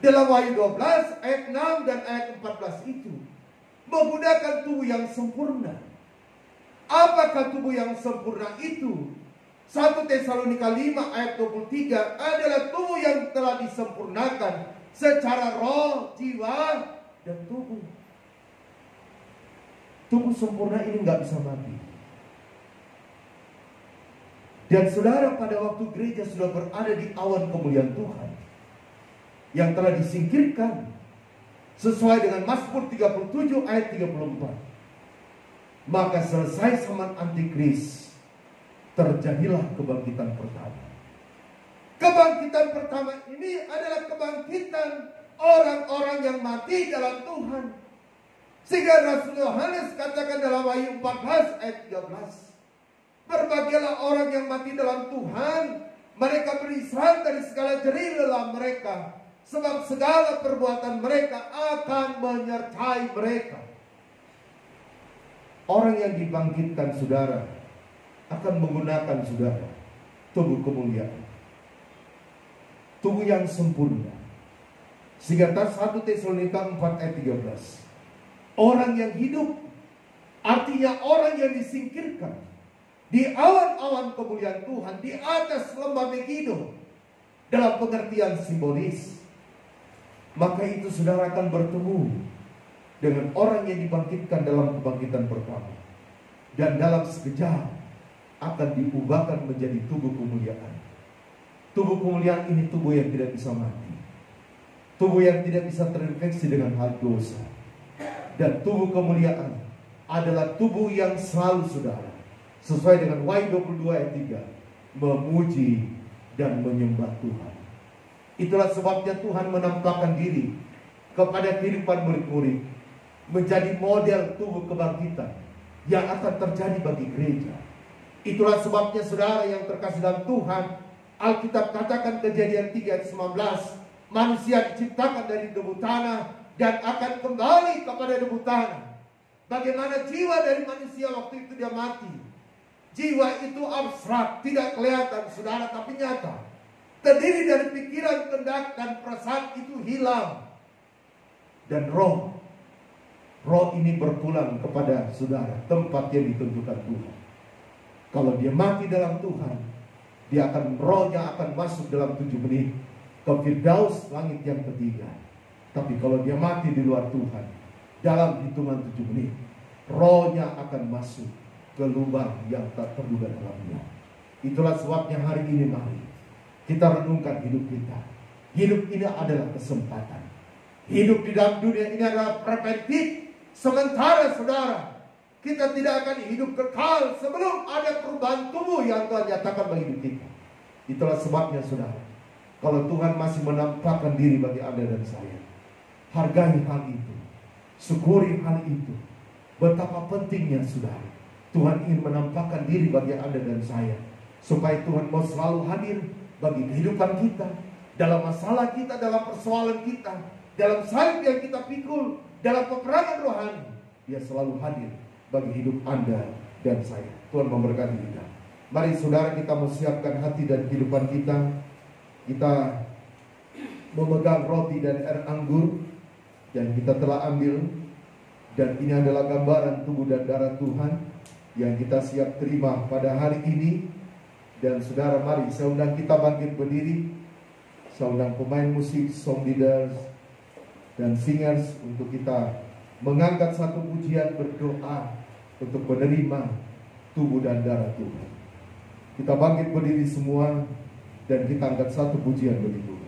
Dalam Wahyu 12 ayat 6 dan ayat 14 itu menggunakan tubuh yang sempurna. Apakah tubuh yang sempurna itu? 1 Tesalonika 5 ayat 23 adalah tubuh yang telah disempurnakan secara roh, jiwa, dan tubuh. Tubuh sempurna ini nggak bisa mati. Dan saudara, pada waktu gereja sudah berada di awan kemuliaan Tuhan yang telah disingkirkan sesuai dengan Mazmur 37 ayat 34, maka selesai zaman antikris, terjadilah kebangkitan pertama. Kebangkitan pertama ini adalah kebangkitan orang-orang yang mati dalam Tuhan. Sehingga Rasul Yohanes katakan dalam Wahyu 14 ayat 13, berbahagialah orang yang mati dalam Tuhan, mereka beristirahat dari segala jerih lelah mereka, sebab segala perbuatan mereka akan menyertai mereka. Orang yang dibangkitkan, saudara, akan menggunakan, saudara, tubuh kemuliaan, tubuh yang sempurna. Sehingga 1 Tesalonika 4 ayat 13, orang yang hidup, artinya orang yang disingkirkan di awan-awan kemuliaan Tuhan, di atas lembah Megido, dalam pengertian simbolis, maka itu saudara akan bertemu dengan orang yang dibangkitkan dalam kebangkitan pertama. Dan dalam sekejap akan diubahkan menjadi tubuh kemuliaan. Tubuh kemuliaan ini tubuh yang tidak bisa mati, tubuh yang tidak bisa terinfeksi dengan hal dosa. Dan tubuh kemuliaan adalah tubuh yang selalu, saudara, sesuai dengan Wahyu 22 ayat 3, memuji dan menyembah Tuhan. Itulah sebabnya Tuhan menampakkan diri kepada kehidupan murid-murid menjadi model tubuh kebangkitan yang akan terjadi bagi gereja. Itulah sebabnya, saudara yang terkasih dalam Tuhan, Alkitab katakan Kejadian 3 ayat 19, manusia diciptakan dari debu tanah dan akan kembali kepada debu tanah. Bagaimana jiwa dari manusia waktu itu dia mati? Jiwa itu abstrak, tidak kelihatan, saudara, tapi nyata. Terdiri dari pikiran, kehendak, dan perasaan itu hilang. Dan roh ini berpulang kepada saudara, tempat yang ditentukan Tuhan. Kalau dia mati dalam Tuhan, rohnya akan masuk dalam 7 menit ke Firdaus, langit yang ketiga. Tapi kalau dia mati di luar Tuhan, dalam hitungan 7 menit, rohnya akan masuk ke lubang yang tak terduga dalamnya. Itulah sebabnya hari ini mari kita renungkan hidup kita. Hidup ini adalah kesempatan. Hidup di dalam dunia ini adalah preventif sementara, saudara. Kita tidak akan hidup kekal sebelum ada perubahan tubuh yang Tuhan nyatakan bagi hidup kita. Itulah sebabnya, saudara, kalau Tuhan masih menampakkan diri bagi Anda dan saya. Hargai hal itu, syukuri hal itu. Betapa pentingnya saudara, Tuhan ingin menampakkan diri bagi Anda dan saya, supaya Tuhan mau selalu hadir bagi kehidupan kita, dalam masalah kita, dalam persoalan kita, dalam salib yang kita pikul, dalam peperangan rohani. Dia selalu hadir bagi hidup Anda dan saya. Tuhan memberkati kita. Mari saudara, kita mempersiapkan hati dan kehidupan kita. Kita memegang roti dan air anggur yang kita telah ambil, dan ini adalah gambaran tubuh dan darah Tuhan yang kita siap terima pada hari ini. Dan saudara, mari saya undang kita bangkit berdiri. Saya undang pemain musik, song leaders dan singers untuk kita mengangkat satu pujian berdoa untuk menerima tubuh dan darah Tuhan. Kita bangkit berdiri semua dan kita angkat satu pujian bagi Tuhan.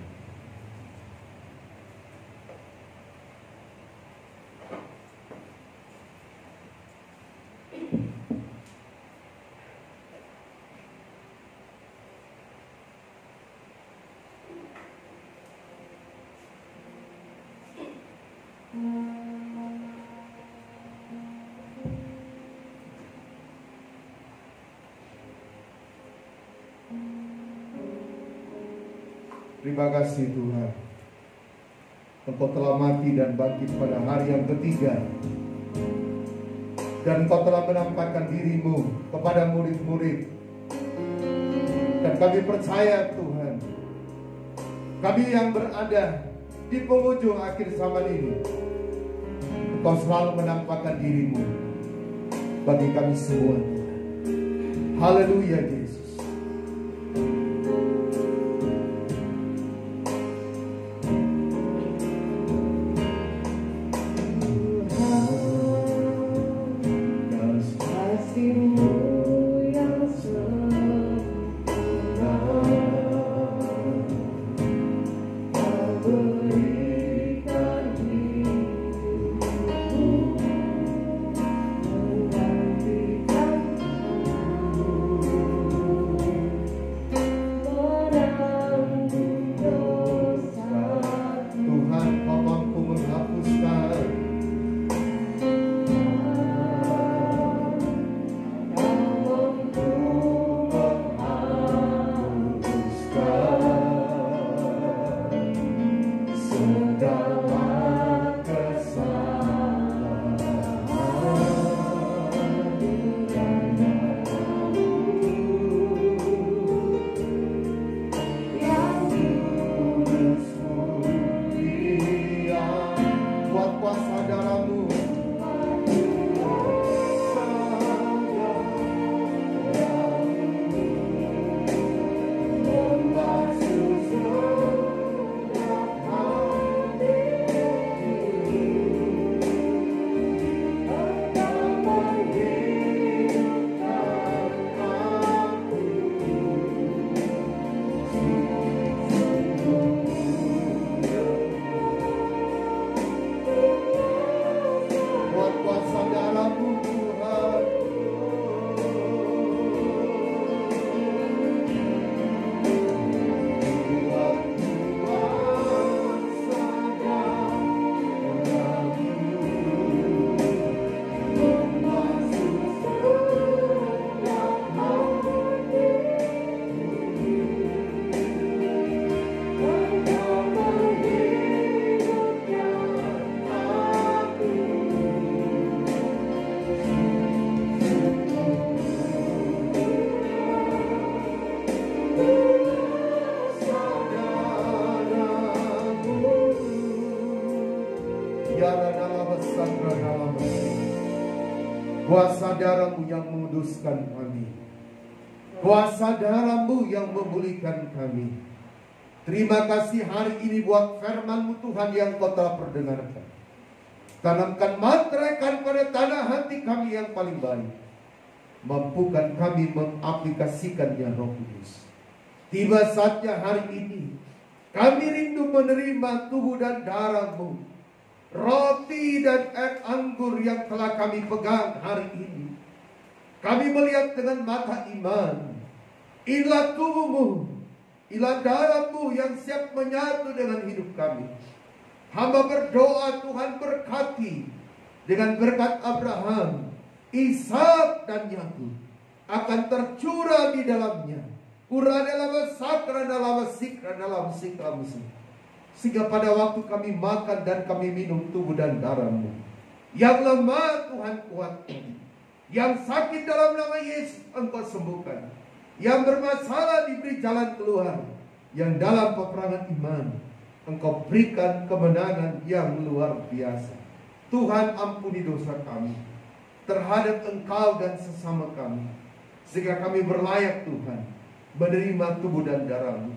Terima kasih Tuhan, Engkau telah mati dan bangkit pada hari yang ketiga, dan Engkau telah menampakkan dirimu kepada murid-murid. Dan kami percaya Tuhan, kami yang berada di penghujung akhir zaman ini, Engkau selalu menampakkan dirimu bagi kami semua. Haleluya Yesus. Kuasa darah-Mu yang menguduskan kami, kuasa darah-Mu yang memulihkan kami. Terima kasih hari ini buat firman-Mu Tuhan yang Kau telah perdengarkan. Tanamkan mantrakan pada tanah hati kami yang paling baik. Mampukan kami mengaplikasikannya Roh Kudus. Tiba saatnya hari ini kami rindu menerima tubuh dan darah-Mu, roti dan air anggur yang telah kami pegang hari ini. Kami melihat dengan mata iman. Inilah tubuh-Mu, Inilah darah-Mu yang siap menyatu dengan hidup kami. Hamba berdoa Tuhan berkati dengan berkat Abraham, Ishak dan Yakub akan tercurah di dalamnya. Ura dalam sakra dalam sikra dalam sikra musim. Sehingga pada waktu kami makan dan kami minum tubuh dan darah-Mu, yang lemah Tuhan kuatkan, yang sakit dalam nama Yesus Engkau sembuhkan, yang bermasalah diberi jalan keluar, yang dalam peperangan iman Engkau berikan kemenangan yang luar biasa. Tuhan ampuni dosa kami terhadap Engkau dan sesama kami, sehingga kami berlayak Tuhan menerima tubuh dan darah-Mu.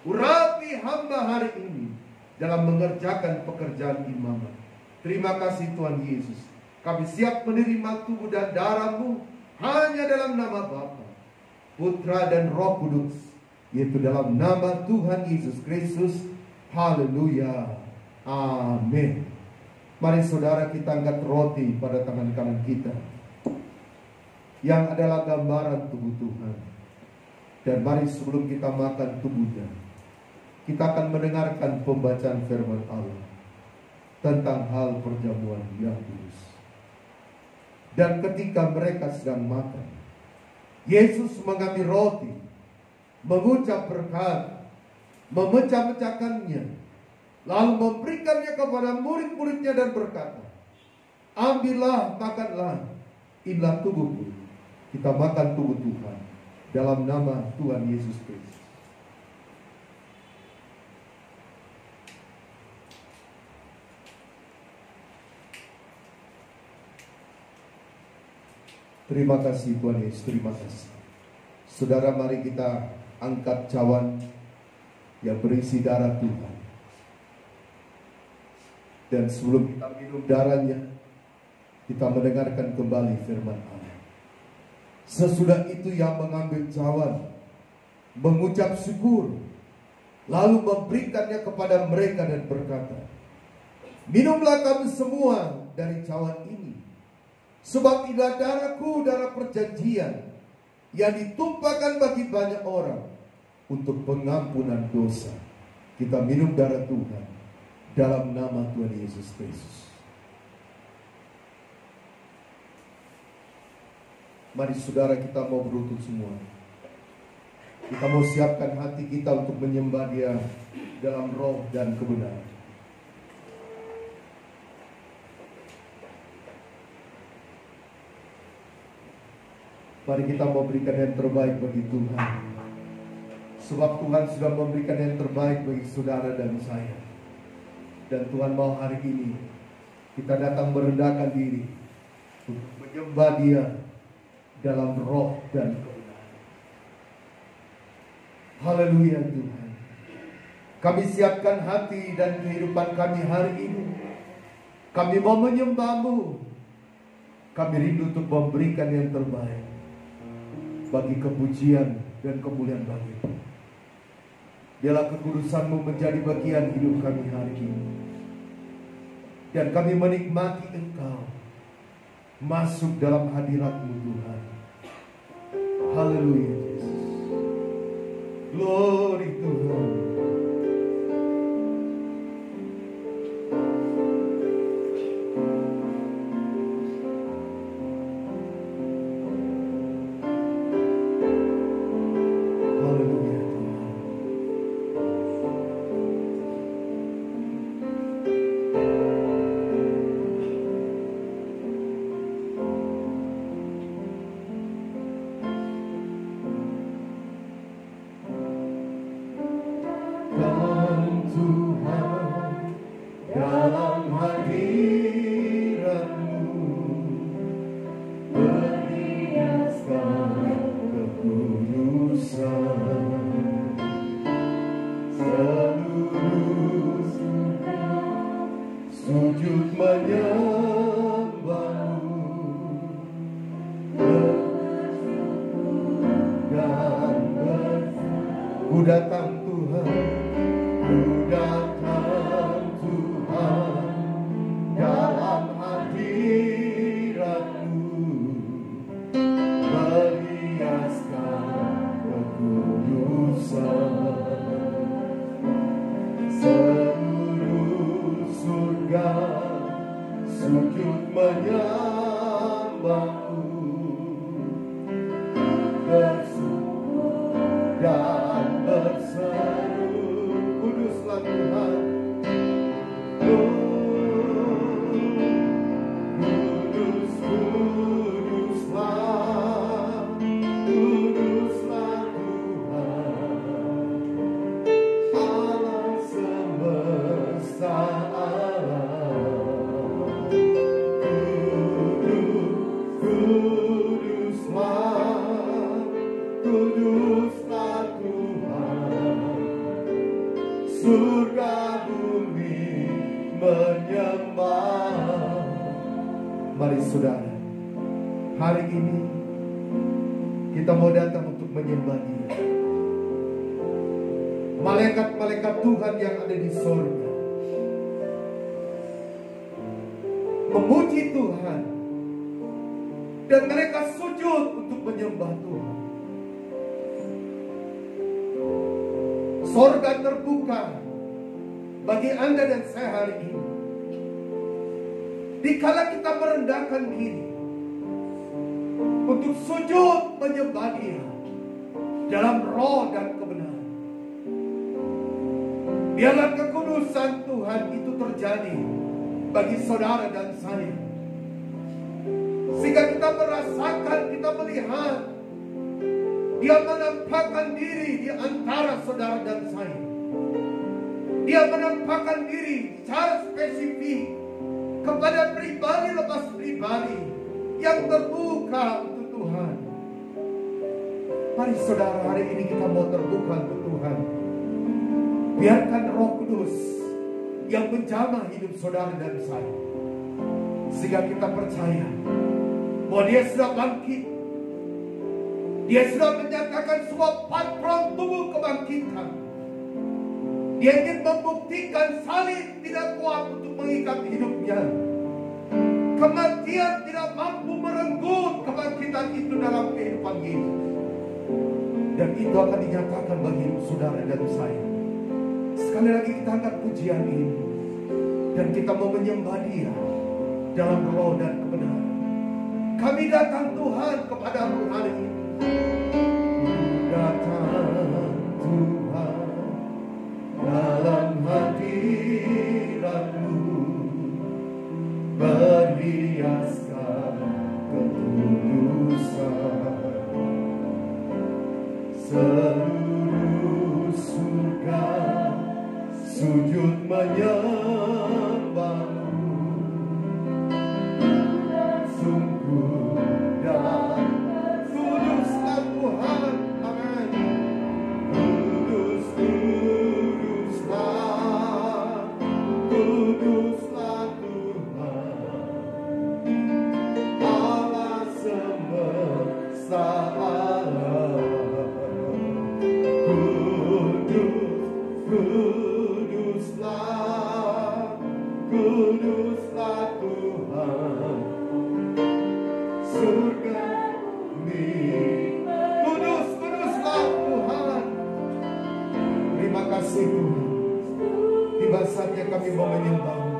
Urapi hamba hari ini dalam mengerjakan pekerjaan imamat. Terima kasih Tuhan Yesus. Kami siap menerima tubuh dan darah-Mu hanya dalam nama Bapa, Putra dan Roh Kudus, yaitu dalam nama Tuhan Yesus Kristus. Haleluya. Amin. Mari saudara kita angkat roti pada tangan kanan kita, yang adalah gambaran tubuh Tuhan. Dan mari sebelum kita makan tubuhnya, kita akan mendengarkan pembacaan firman Allah tentang hal perjamuan yang kudus. Dan ketika mereka sedang makan, Yesus mengambil roti, mengucap berkat, memecah-mecahkannya, lalu memberikannya kepada murid-muridnya dan berkata, ambillah, makanlah, inilah tubuhku. Kita makan tubuh Tuhan dalam nama Tuhan Yesus Kristus. Terima kasih Tuhan Yesus, terima kasih. Saudara, mari kita angkat cawan yang berisi darah Tuhan. Dan sebelum kita minum darahnya, kita mendengarkan kembali firman Allah. Sesudah itu yang mengambil cawan, mengucap syukur, lalu memberikannya kepada mereka dan berkata, minumlah kamu semua dari cawan ini, sebab inilah darahku, darah perjanjian, yang ditumpahkan bagi banyak orang untuk pengampunan dosa. Kita minum darah Tuhan dalam nama Tuhan Yesus Kristus. Mari saudara, kita mau berlutut semua. Kita mau siapkan hati kita untuk menyembah Dia dalam roh dan kebenaran. Mari kita mau berikan yang terbaik bagi Tuhan. Sebab Tuhan sudah memberikan yang terbaik bagi saudara dan saya. Dan Tuhan mau hari ini kita datang merendahkan diri untuk menyembah Dia dalam roh dan kebenaran. Haleluya Tuhan. Kami siapkan hati dan kehidupan kami hari ini. Kami mau menyembah-Mu. Kami rindu untuk memberikan yang terbaik bagi kepujian dan kemuliaan bagi-Mu. Biarlah kekudusan-Mu menjadi bagian hidup kami hari ini. Dan kami menikmati Engkau masuk dalam hadirat-Mu Tuhan. Haleluya Yesus. Glory Tuhan. Ku datang Tuhan, ku datang Tuhan, dalam hadirat-Mu, meriaskan kekudusan. Seluruh surga sujud menyembahmu, bersyukur dan berseru, kuduslah Tuhan. Kudus, kuduslah, kuduslah Tuhan, Allah semesta alam. Kuduslah, kuduslah Tuhan, surga bumi menyembah. Mari saudara, hari ini kita mau datang untuk menyembah Dia. Malaikat-malaikat Tuhan yang ada di surga memuji Tuhan, dan mereka sujud untuk menyembah Tuhan. Surga terbuka bagi Anda dan saya hari ini. Dikala kita merendahkan diri untuk sujud menyembah Dia dalam roh dan kebenaran, biarlah kekudusan Tuhan itu terjadi bagi saudara dan saya, sehingga kita merasakan, kita melihat Dia menampakkan diri di antara saudara dan saya. Dia menampakkan diri secara spesifik kepada pribadi lepas pribadi yang terbuka untuk Tuhan. Mari saudara, hari ini kita mau terbuka untuk Tuhan. Biarkan Roh Kudus yang menjamah hidup saudara dan saya, sehingga kita percaya bahwa Dia sudah bangkit. Dia sudah menyatakan sebuah patron tubuh kebangkitan. Dia ingin membuktikan salib tidak kuat untuk mengikat hidupnya. Kematian tidak mampu merenggut kebangkitan itu dalam kehidupan Yesus. Dan itu akan dinyatakan bagi hidup saudara dan saya. Sekali lagi kita angkat pujian ini, dan kita mau menyembah Dia dalam roh dan kebenaran. Kami datang Tuhan kepada-Mu hari ini. Datang Tuhan dalam hadirat-Mu, berhiaskan kekudusan. Seluruh surga sujud menyembah-Mu, sungguh dan kuduslah Tuhan. Amin. Kudus, kuduslah, kuduslah Tuhan, Allah semesta alam. Kuduslah, kuduslah Tuhan, surga bumi. Kudus, kuduslah Tuhan. Terima kasih Tuhan. Tiba saatnya kami mau menyembah-Mu.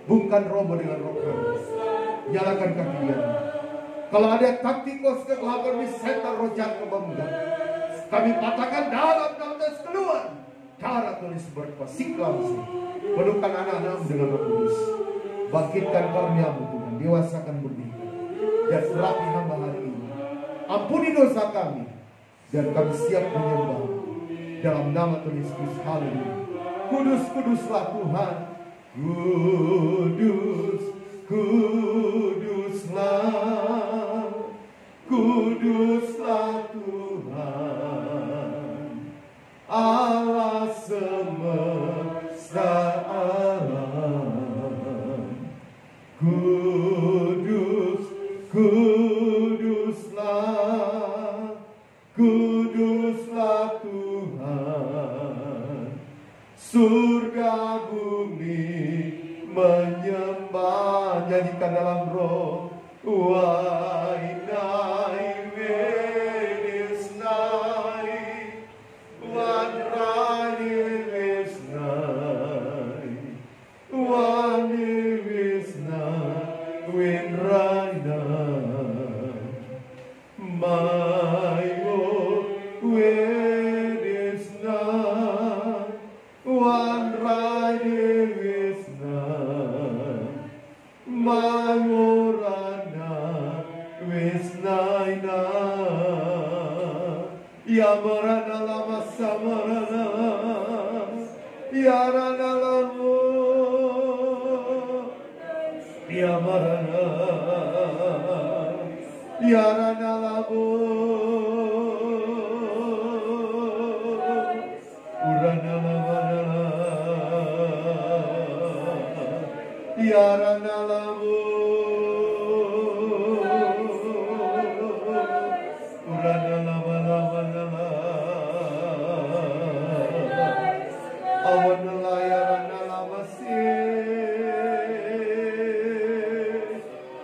Bungkan rohmu dengan roh kami. Nyalakan kami. Kalau ada taktikos kegelapan di setan roh jahat membangkang, kami patahkan dalam nafas keluar. Darah tulis berpasik langsung. Penuhkan anak-anak-Mu dengan Roh Kudus. Bangkitkan karunia-Mu Tuhan. Dewasakan merdeka. Dan urapi hamba hari ini. Ampuni dosa kami. Dan kami siap menyembah dalam nama Tuhan Yesus. Haleluya. Kudus, kuduslah Tuhan. Kudus, kuduslah, kuduslah Tuhan, Allah semesta alam. Kudus, kuduslah, kuduslah Tuhan, surga bumi menyembah. Nyanyikan dalam roh. Wainai wedesnai, wadrani wedesnai, marana lama samarana, ya rana lamu, ya marana, ya rana lamu, urana lamarana, ya rana lamu.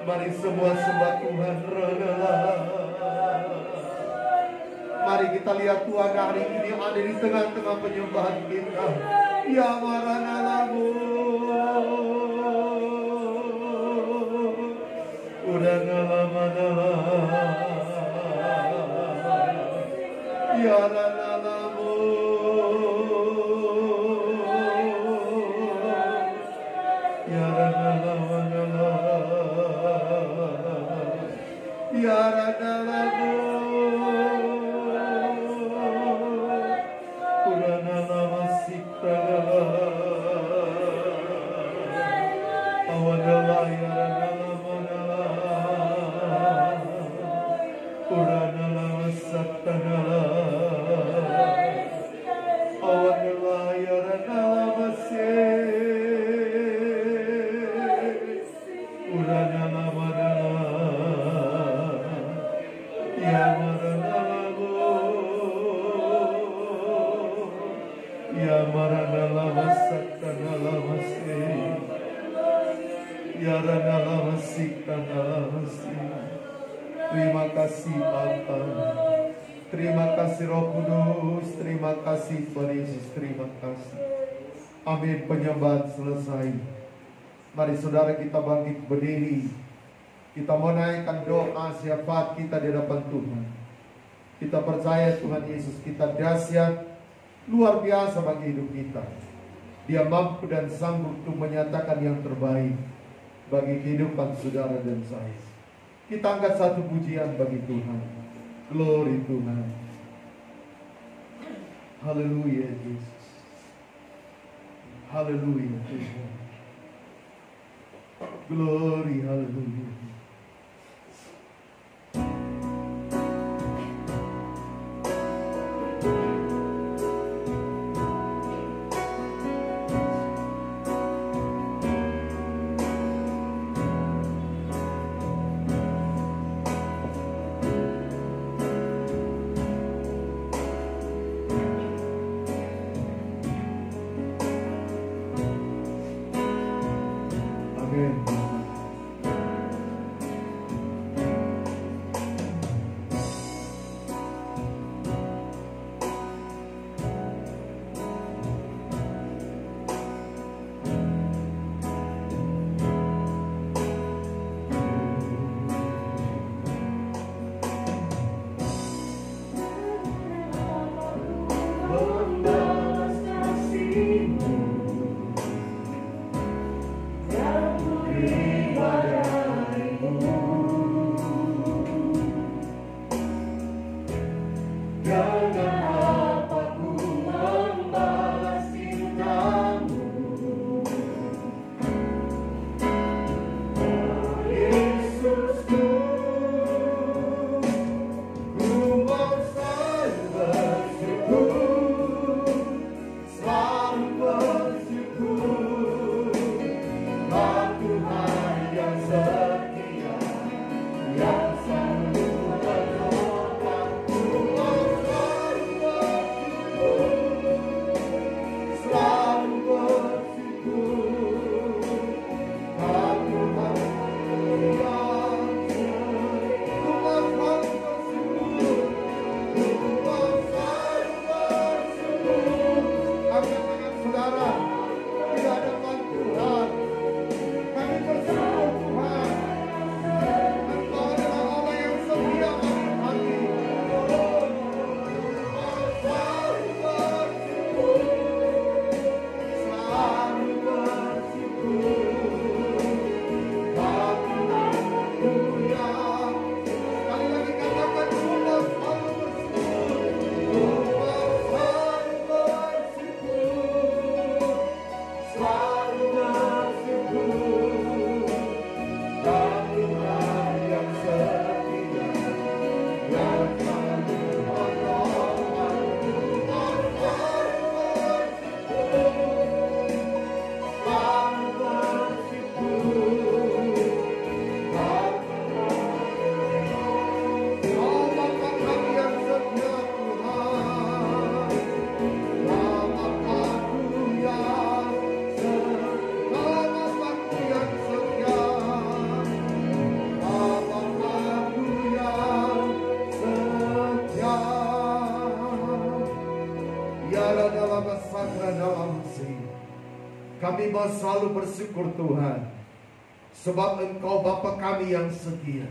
Mari semua sembah Tuhan. Mari kita lihat Tuhan hari ini ada di tengah-tengah penyembahan kita. Ya marana lamu, udah nala. Ya rana lamu, ya rana lamu, ya rana lamu, urana lama sikta, awanala ya rana lamu, urana lama sakta. Terima kasih Bapa, terima kasih Roh Kudus, terima kasih Tuhan Yesus, terima kasih. Amin. Penyembahan selesai. Mari saudara kita bangkit berdiri. Kita mau naikkan doa syafaat kita di hadapan Tuhan. Kita percaya Tuhan Yesus kita dahsyat, luar biasa bagi hidup kita. Dia mampu dan sanggup untuk menyatakan yang terbaik bagi kehidupan saudara dan saya. Kita angkat satu pujian bagi Tuhan. Glory Tuhan. Haleluya Yesus. Haleluya Tuhan. Glory, haleluya. Kami mau selalu bersyukur Tuhan, sebab Engkau Bapa kami yang setia,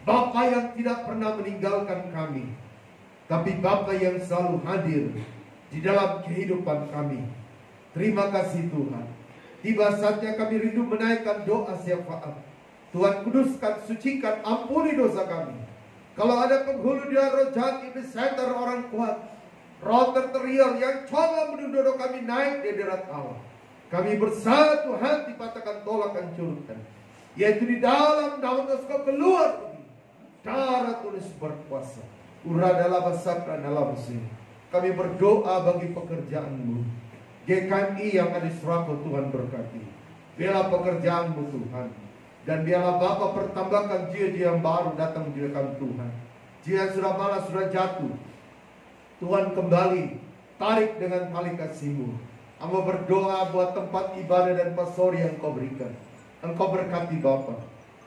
Bapa yang tidak pernah meninggalkan kami, tapi Bapa yang selalu hadir di dalam kehidupan kami. Terima kasih Tuhan. Tiba saatnya kami rindu menaikkan doa syafaat. Tuhan kuduskan, sucikan, ampuni dosa kami. Kalau ada penghulu di roh jahat, iblis setan, orang kuat, roh terterial yang coba mendorong kami naik di darat Allah, kami bersatu hati patahkan, tolak, hancurkan. Yaitu di dalam nama Yesus kau keluar. Darah tulis berkuasa. Uradalah basakran dalam mesin. Kami berdoa bagi pekerjaan-Mu. GKMI yang ada di Surakarta, Tuhan berkati. Biarlah pekerjaan-Mu Tuhan. Dan biarlah Bapa pertambahkan jiwa-jiwa yang baru datang di dalam Tuhan. Jiwa yang sudah malas, sudah jatuh, Tuhan kembali tarik dengan tali kasih-Mu. Hamba berdoa buat tempat ibadah dan pastori yang Kau berikan. Engkau berkati Bapa.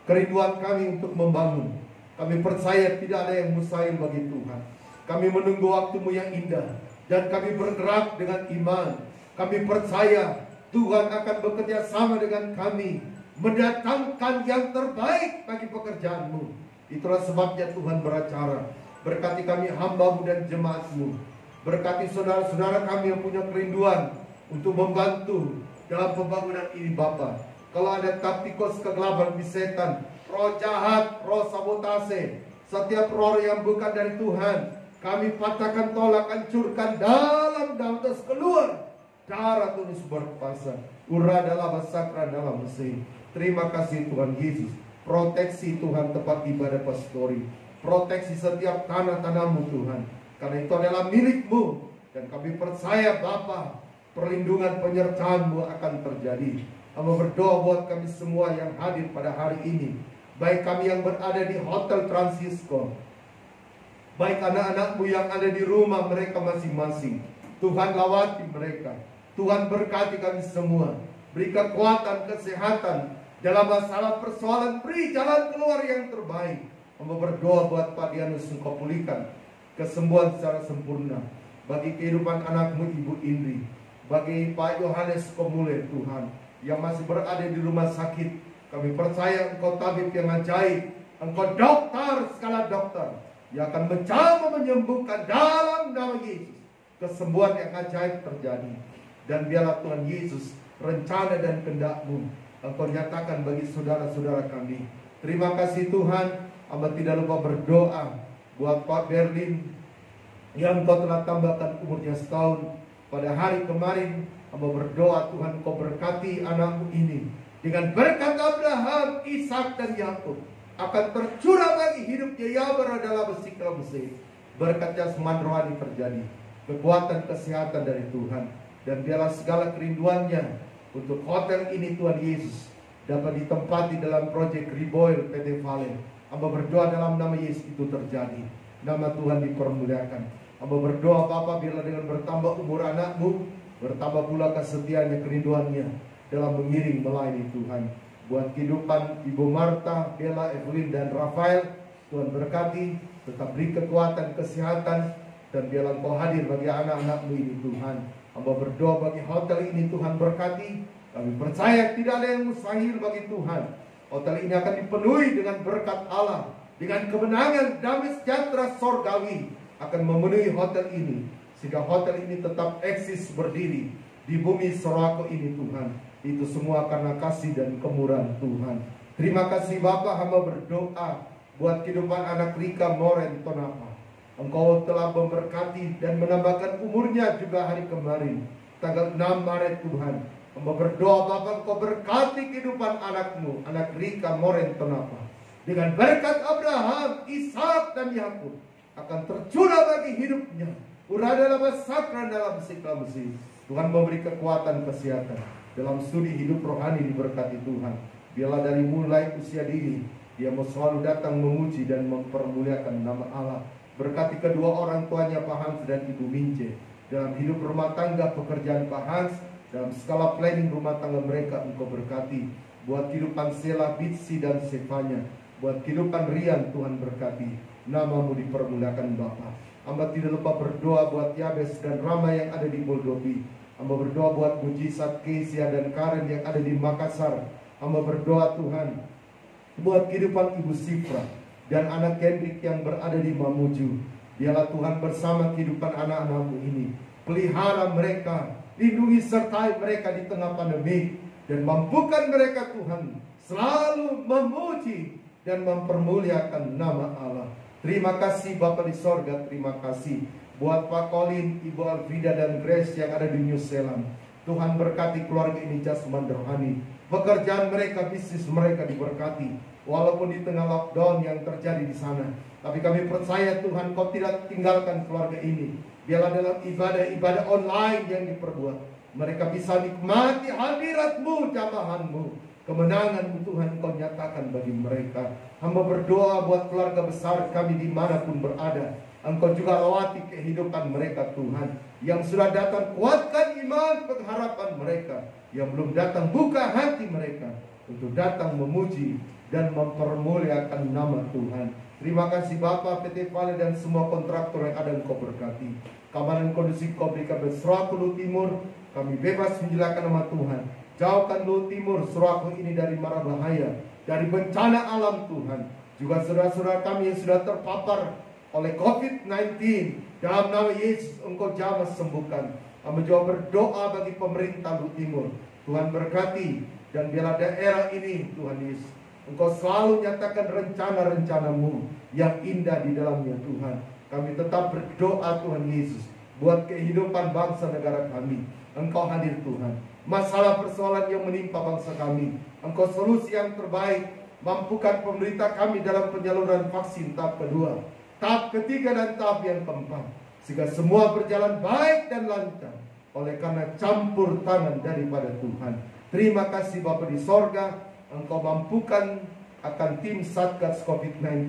Kerinduan kami untuk membangun. Kami percaya tidak ada yang mustahil bagi Tuhan. Kami menunggu waktu-Mu yang indah. Dan kami bergerak dengan iman. Kami percaya Tuhan akan bekerja sama dengan kami, mendatangkan yang terbaik bagi pekerjaan-Mu. Itulah sebabnya Tuhan beracara. Berkati kami hamba-Mu dan jemaat-Mu. Berkati saudara-saudara kami yang punya kerinduan untuk membantu dalam pembangunan ini Bapa. Kalau ada taktikos kegelapan di setan, roh jahat, roh sabotase, setiap roh yang bukan dari Tuhan, kami patahkan, tolak, hancurkan dalam Yesus, keluar. Darah tulis berkuasa. Uradalah basakran dalam mesin. Terima kasih Tuhan Yesus. Proteksi Tuhan tempat ibadah pastori. Proteksi setiap tanah-tanah-Mu Tuhan. Karena itu adalah milik-Mu. Dan kami percaya Bapa, perlindungan penyertaan-Mu akan terjadi. Hamba berdoa buat kami semua yang hadir pada hari ini. Baik kami yang berada di Hotel Francisco, baik anak-anak-Mu yang ada di rumah mereka masing-masing. Tuhan lawati mereka. Tuhan berkati kami semua. Beri kekuatan, kesehatan dalam masalah persoalan. Beri jalan keluar yang terbaik. Hamba berdoa buat Pak Dianus, Engkau pulihkan kesembuhan secara sempurna. Bagi kehidupan anak-Mu Ibu Indri, bagi Pak Yohanes Komule Tuhan yang masih berada di rumah sakit, kami percaya Engkau tabib yang ajaib. Engkau dokter skala dokter yang akan mencoba menyembuhkan dalam nama Yesus. Kesembuhan yang ajaib terjadi. Dan biarlah Tuhan Yesus, rencana dan kehendak-Mu Engkau nyatakan bagi saudara-saudara kami. Terima kasih Tuhan. Hamba tidak lupa berdoa buat Pak Berlin yang Engkau telah tambahkan umurnya setahun. Pada hari kemarin hamba berdoa Tuhan Kau berkati anak-Mu ini dengan berkat Abraham, Ishak dan Yakub akan tercurah bagi hidupnya ya beradalah besiklah besi. Berkat jasmani rohani terjadi, kekuatan kesehatan dari Tuhan, dan biarlah segala kerinduannya untuk hotel ini Tuhan Yesus dapat ditempati dalam proyek Riboil PT Valen. Hamba berdoa dalam nama Yesus itu terjadi. Nama Tuhan dipermuliakan. Hamba berdoa Bapa, biarlah dengan bertambah umur anak-Mu, bertambah pula kesetiaannya, kerinduannya dalam mengiring melayani Tuhan. Buat kehidupan Ibu Marta, Bella, Evelyn dan Rafael, Tuhan berkati, tetap beri kekuatan, kesehatan, dan biarlah Engkau hadir bagi anak-anak-Mu ini Tuhan. Hamba berdoa bagi hotel ini Tuhan berkati. Kami percaya tidak ada yang mustahil bagi Tuhan. Hotel ini akan dipenuhi dengan berkat Allah, dengan kemenangan, damai sejahtera sorgawi akan memenuhi hotel ini, sehingga hotel ini tetap eksis berdiri di bumi Surakarta ini Tuhan. Itu semua karena kasih dan kemurahan Tuhan. Terima kasih Bapa, hamba berdoa buat kehidupan anak Rika Moren Tonapa. Engkau telah memberkati dan menambahkan umurnya juga hari kemarin, tanggal 6 Maret Tuhan. Hamba berdoa Bapa, Engkau berkati kehidupan anakmu, anak Rika Moren Tonapa. Dengan berkat Abraham, Ishak dan Yakub akan tercurah bagi hidupnya. Uradalah basakran dalam sikla besi. Tuhan memberi kekuatan, kesehatan dalam studi hidup rohani, diberkati Tuhan. Biarlah dari mulai usia dini dia mau selalu datang memuji dan mempermuliakan nama Allah. Berkati kedua orang tuanya Pak Hans dan Ibu Mince dalam hidup rumah tangga, pekerjaan Pak Hans, dalam skala planning rumah tangga mereka Engkau berkati. Buat kehidupan Sela, Bitsi dan Sevanya, buat kehidupan Rian Tuhan berkati. Nama-Mu dipermuliakan Bapa. Hamba tidak lupa berdoa buat Yabes dan Rama yang ada di Moldovi. Hamba berdoa buat mujizat Kesia dan Karen yang ada di Makassar. Hamba berdoa Tuhan buat kehidupan Ibu Sifra dan anak Kendrick yang berada di Mamuju. Dialah Tuhan bersama kehidupan anak-anakmu ini. Pelihara mereka, lindungi sertai mereka di tengah pandemi, dan mampukan mereka Tuhan selalu memuji dan mempermuliakan nama Allah. Terima kasih Bapa di sorga, terima kasih buat Pak Colin, Ibu Alvida dan Grace yang ada di New Zealand. Tuhan berkati keluarga ini jasmani rohani. Pekerjaan mereka, bisnis mereka diberkati. Walaupun di tengah lockdown yang terjadi di sana, tapi kami percaya Tuhan Kau tidak tinggalkan keluarga ini. Biarlah dalam ibadah-ibadah online yang diperbuat, mereka bisa nikmati hadirat-Mu, jamahan-Mu. Kemenangan-Mu Tuhan Kau nyatakan bagi mereka. Hamba berdoa buat keluarga besar kami dimanapun berada. Engkau juga lawati kehidupan mereka Tuhan. Yang sudah datang kuatkan iman pengharapan mereka. Yang belum datang buka hati mereka untuk datang memuji dan mempermuliakan nama Tuhan. Terima kasih Bapa, PT Vale dan semua kontraktor yang ada Engkau berkati. Keamanan kondusif Kau berikan Suraku Luhut Timur. Kami bebas menjelaskan nama Tuhan. Jauhkan Luhut Timur, Suraku ini dari mara bahaya, dari bencana alam Tuhan. Juga saudara-saudara kami yang sudah terpapar oleh COVID-19, dalam nama Yesus Engkau jamah sembuhkan. Kami juga berdoa bagi pemerintah Luhut Timur. Tuhan berkati, dan biarlah daerah ini Tuhan Yesus Engkau selalu nyatakan rencana-rencana-Mu yang indah di dalamnya Tuhan. Kami tetap berdoa Tuhan Yesus buat kehidupan bangsa negara kami. Engkau hadir Tuhan. Masalah persoalan yang menimpa bangsa kami, Engkau solusi yang terbaik. Mampukan pemerintah kami dalam penyaluran vaksin tahap kedua, tahap ketiga dan tahap yang keempat, sehingga semua berjalan baik dan lancar oleh karena campur tangan daripada Tuhan. Terima kasih Bapa di sorga, Engkau mampukan akan tim Satgas COVID-19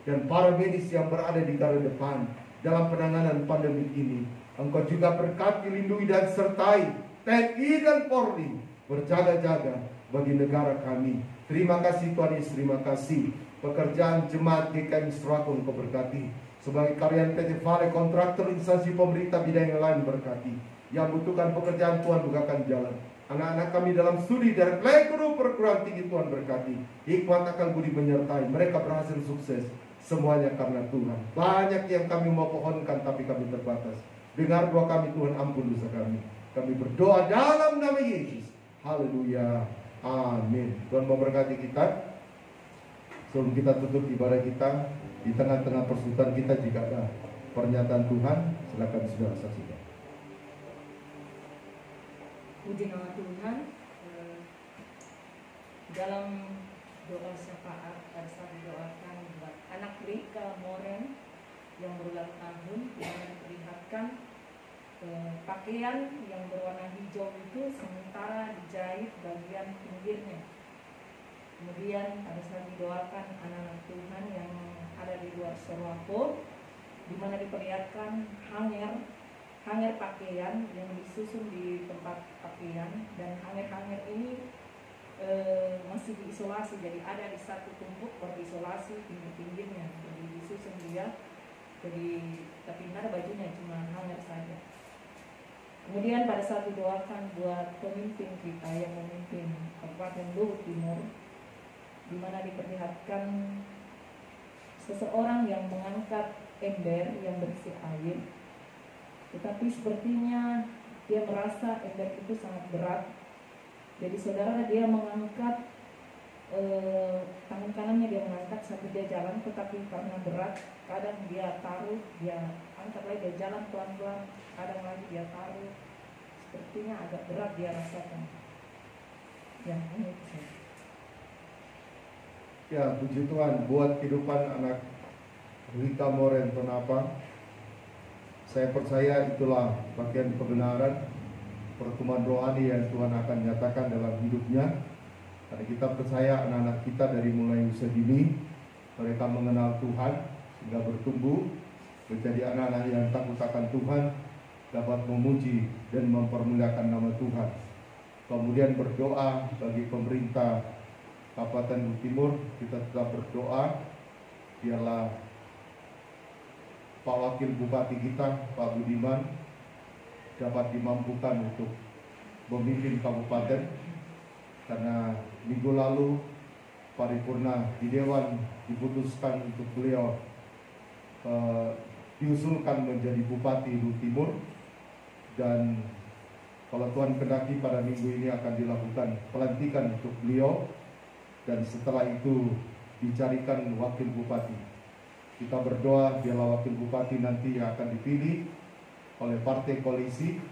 dan para medis yang berada di garda depan dalam penanganan pandemi ini. Engkau juga berkati, lindungi dan sertai TNI dan Polri berjaga-jaga bagi negara kami. Terima kasih Tuhan Yesus, terima kasih. Pekerjaan jemaat GKM Suraku Engkau berkati. Sebagai karyawan PT Vale, kontraktor, instansi pemerintah bidang yang lain berkati. Yang butuhkan pekerjaan Tuhan bukakan jalan. Anak-anak kami dalam studi dari playguru perguruan tinggi Tuhan berkati. Hikmat akal budi menyertai. Mereka berhasil sukses. Semuanya karena Tuhan. Banyak yang kami mau pohonkan tapi kami terbatas. Dengar doa kami Tuhan, ampun dosa kami. Kami berdoa dalam nama Yesus. Haleluya. Amin. Tuhan memberkati kita. Sebelum kita tutup ibadah kita, di tengah-tengah persekutuan kita jika ada pernyataan Tuhan, silakan saudara saksikan. Puji nama Tuhan. Dalam doa syafaat pada saat didoakan buat anak Rika Moren yang berulang tahun, yang diperlihatkan pakaian yang berwarna hijau itu sementara dijahit bagian pinggirnya. Kemudian pada saat didoakan anak-anak Tuhan yang ada di luar Sorwako, di mana diperlihatkan hanger pakaian yang disusun di tempat pakaian, dan hanger-hanger ini masih diisolasi, jadi ada di satu tumpuk berisolasi pinggir-pinggirnya, jadi disusun dia, jadi tapi tidak ada bajunya, cuma hanger saja. Kemudian pada saat didoakan buat pemimpin kita yang memimpin Kabupaten Luhut Timur, di mana diperlihatkan seseorang yang mengangkat ember yang berisi air, tetapi sepertinya dia merasa ember itu sangat berat. Jadi saudara, dia mengangkat tangan kanannya, dia mengangkat sampai dia jalan, tetapi karena berat, kadang dia taruh, dia angkat lagi, dia jalan pelan-pelan, kadang lagi dia taruh, sepertinya agak berat dia rasakan. Ya, ini itu saja. Ya, puji Tuhan buat kehidupan anak Rika Moren Tonapang. Saya percaya itulah bagian kebenaran pertemuan rohani yang Tuhan akan nyatakan dalam hidupnya. Karena kita percaya anak-anak kita dari mulai usia dini mereka mengenal Tuhan sehingga bertumbuh menjadi anak-anak yang takut akan Tuhan, dapat memuji dan mempermuliakan nama Tuhan. Kemudian berdoa bagi pemerintah Kabupaten Luhut Timur, kita tetap berdoa biarlah Pak Wakil Bupati kita, Pak Budiman, dapat dimampukan untuk memimpin kabupaten, karena minggu lalu paripurna di Dewan diputuskan untuk beliau diusulkan menjadi Bupati Lu Timur, dan kalau Tuhan kehendaki pada minggu ini akan dilakukan pelantikan untuk beliau, dan setelah itu dicarikan wakil bupati. Kita berdoa biarlah wakil bupati nanti yang akan dipilih oleh partai koalisi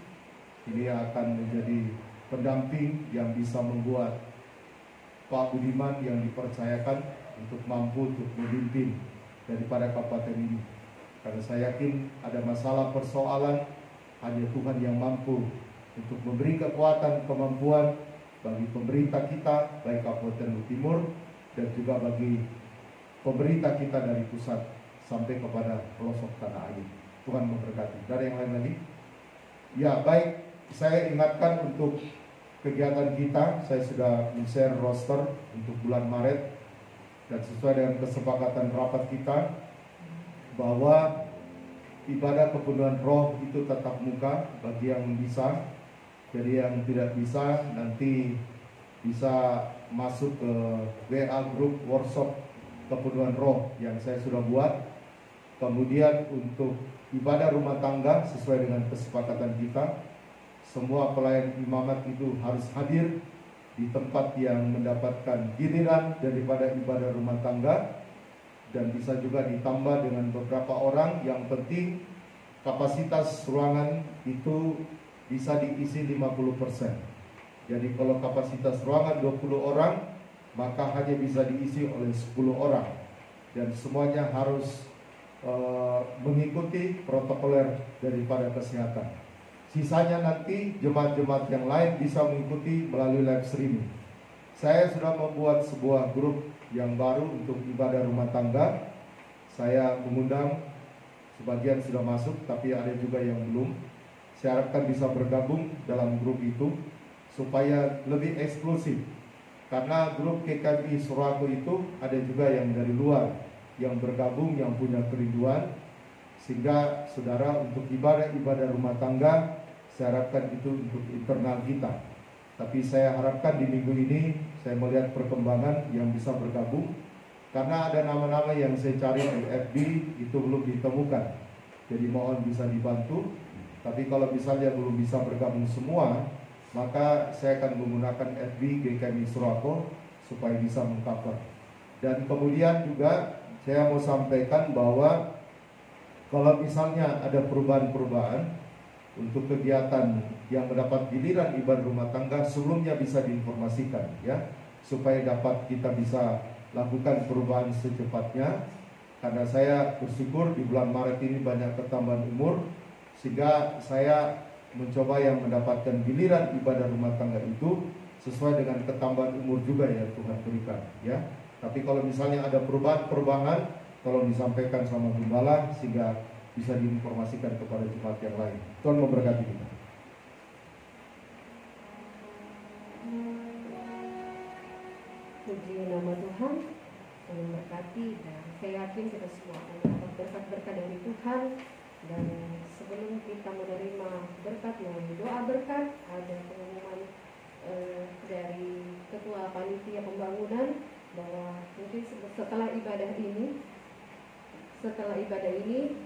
ini akan menjadi pendamping yang bisa membuat Pak Budiman yang dipercayakan untuk mampu untuk memimpin daripada kabupaten ini. Karena saya yakin ada masalah persoalan, hanya Tuhan yang mampu untuk memberi kekuatan, kemampuan bagi pemerintah kita, baik Kabupaten Lu Timur dan juga bagi pemerintah kita dari pusat sampai kepada pelosok tanah air. Tuhan memberkati. Dari yang lain lagi? Ya, baik. Saya ingatkan untuk kegiatan kita, saya sudah men-share roster untuk bulan Maret, dan sesuai dengan kesepakatan rapat kita bahwa ibadah kepenuhan roh itu tatap muka bagi yang bisa. Jadi yang tidak bisa nanti bisa masuk ke WA Group Workshop kepenuhan roh yang saya sudah buat. Kemudian untuk ibadah rumah tangga sesuai dengan kesepakatan kita, semua pelayan imamat itu harus hadir di tempat yang mendapatkan giliran daripada ibadah rumah tangga, dan bisa juga ditambah dengan beberapa orang. Yang penting kapasitas ruangan itu bisa diisi 50%. Jadi kalau kapasitas ruangan 20 orang, maka hanya bisa diisi oleh 10 orang, dan semuanya harus mengikuti protokoler daripada kesehatan. Sisanya nanti jemaat-jemaat yang lain bisa mengikuti melalui live streaming. Saya sudah membuat sebuah grup yang baru untuk ibadah rumah tangga. Saya mengundang, sebagian sudah masuk, tapi ada juga yang belum. Saya harapkan bisa bergabung dalam grup itu supaya lebih eksklusif. Karena grup KKBI Surako itu ada juga yang dari luar yang bergabung, yang punya kerinduan, sehingga saudara untuk ibadah rumah tangga saya harapkan itu untuk internal kita. Tapi saya harapkan di minggu ini saya melihat perkembangan yang bisa bergabung, karena ada nama-nama yang saya cari di FB itu belum ditemukan. Jadi mohon bisa dibantu. Tapi kalau misalnya belum bisa bergabung semua, maka saya akan menggunakan FB GKMI Surako supaya bisa mengcover. Dan kemudian juga saya mau sampaikan bahwa kalau misalnya ada perubahan-perubahan untuk kegiatan yang mendapat giliran ibadah rumah tangga, sebelumnya bisa diinformasikan ya, supaya dapat kita bisa lakukan perubahan secepatnya. Karena saya bersyukur di bulan Maret ini banyak ketambahan umur, sehingga saya mencoba yang mendapatkan giliran ibadah rumah tangga itu sesuai dengan ketambahan umur juga ya Tuhan berikan ya. Tapi kalau misalnya ada perubahan-perubahan, tolong disampaikan sama gembala sehingga bisa diinformasikan kepada jemaat yang lain. Tuhan memberkati kita. Puji nama Tuhan, Tuhan memberkati, dan saya yakin kita semua akan dapat berkat-berkat dari Tuhan. Dan sebelum kita menerima berkat melalui doa berkat, ada pengumuman dari Ketua Panitia Pembangunan bahwa mungkin setelah ibadah ini,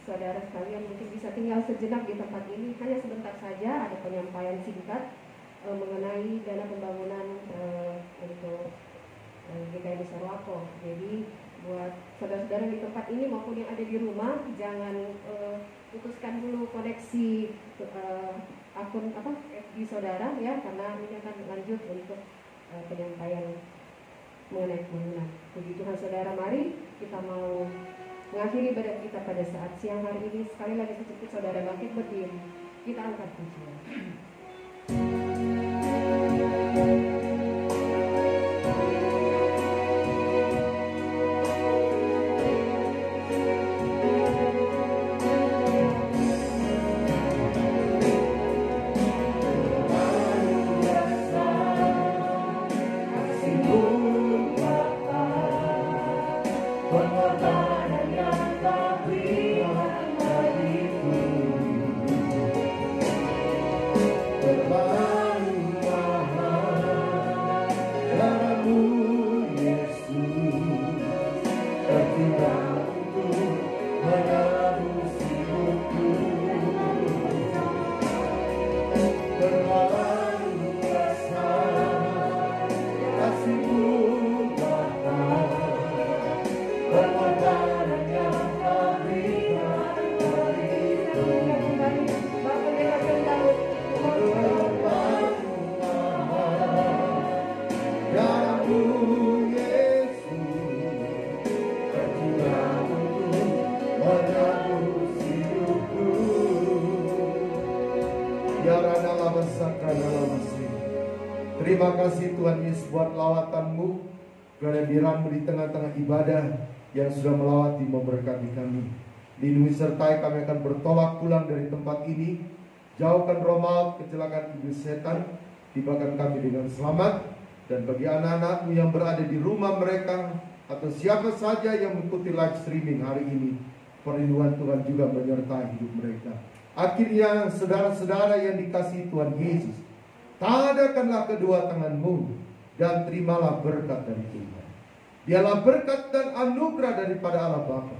saudara sekalian mungkin bisa tinggal sejenak di tempat ini, hanya sebentar saja. Ada penyampaian singkat mengenai dana pembangunan untuk GKMI Surako. Jadi buat saudara-saudara di tempat ini maupun yang ada di rumah, jangan putuskan dulu koneksi akun FB saudara ya, karena ini akan lanjut untuk penyampaian mengenai pembangunan. Puji Tuhan saudara, mari kita mau mengakhiri ibadah kita pada saat siang hari ini. Sekali lagi secepet saudara bangkit berdiri, kita angkat pujian. Pengorbanan yang kau berikan bagiku. Terima kasih Tuhan Yesus buat lawatan-Mu, kehadiran-Mu di tengah-tengah ibadah yang sudah melawati memberkati kami. Lindungi sertai kami akan bertolak pulang dari tempat ini. Jauhkan roh maut, kecelakaan iblis setan, tibakan kami dengan selamat. Dan bagi anak-anak-Mu yang berada di rumah mereka atau siapa saja yang mengikuti live streaming hari ini, perlindungan Tuhan juga menyertai hidup mereka. Akhirnya saudara-saudara yang dikasihi Tuhan Yesus, tadakanlah kedua tangan-Mu dan terimalah berkat dari Tuhan. Dialah berkat dan anugerah daripada Allah Bapa,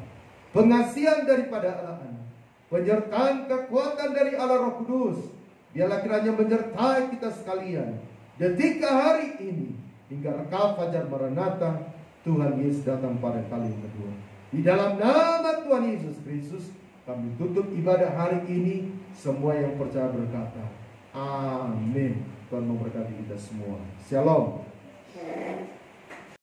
pengasihan daripada Allah Anak, penyertaan kekuatan dari Allah Roh Kudus. Dialah kiranya menyertai kita sekalian detika hari ini hingga reka fajar Maranatha, Tuhan Yesus datang pada kali yang kedua. Di dalam nama Tuhan Yesus Kristus kami tutup ibadah hari ini. Semua yang percaya berkata amin. Tuhan memberkati kita semua. Shalom.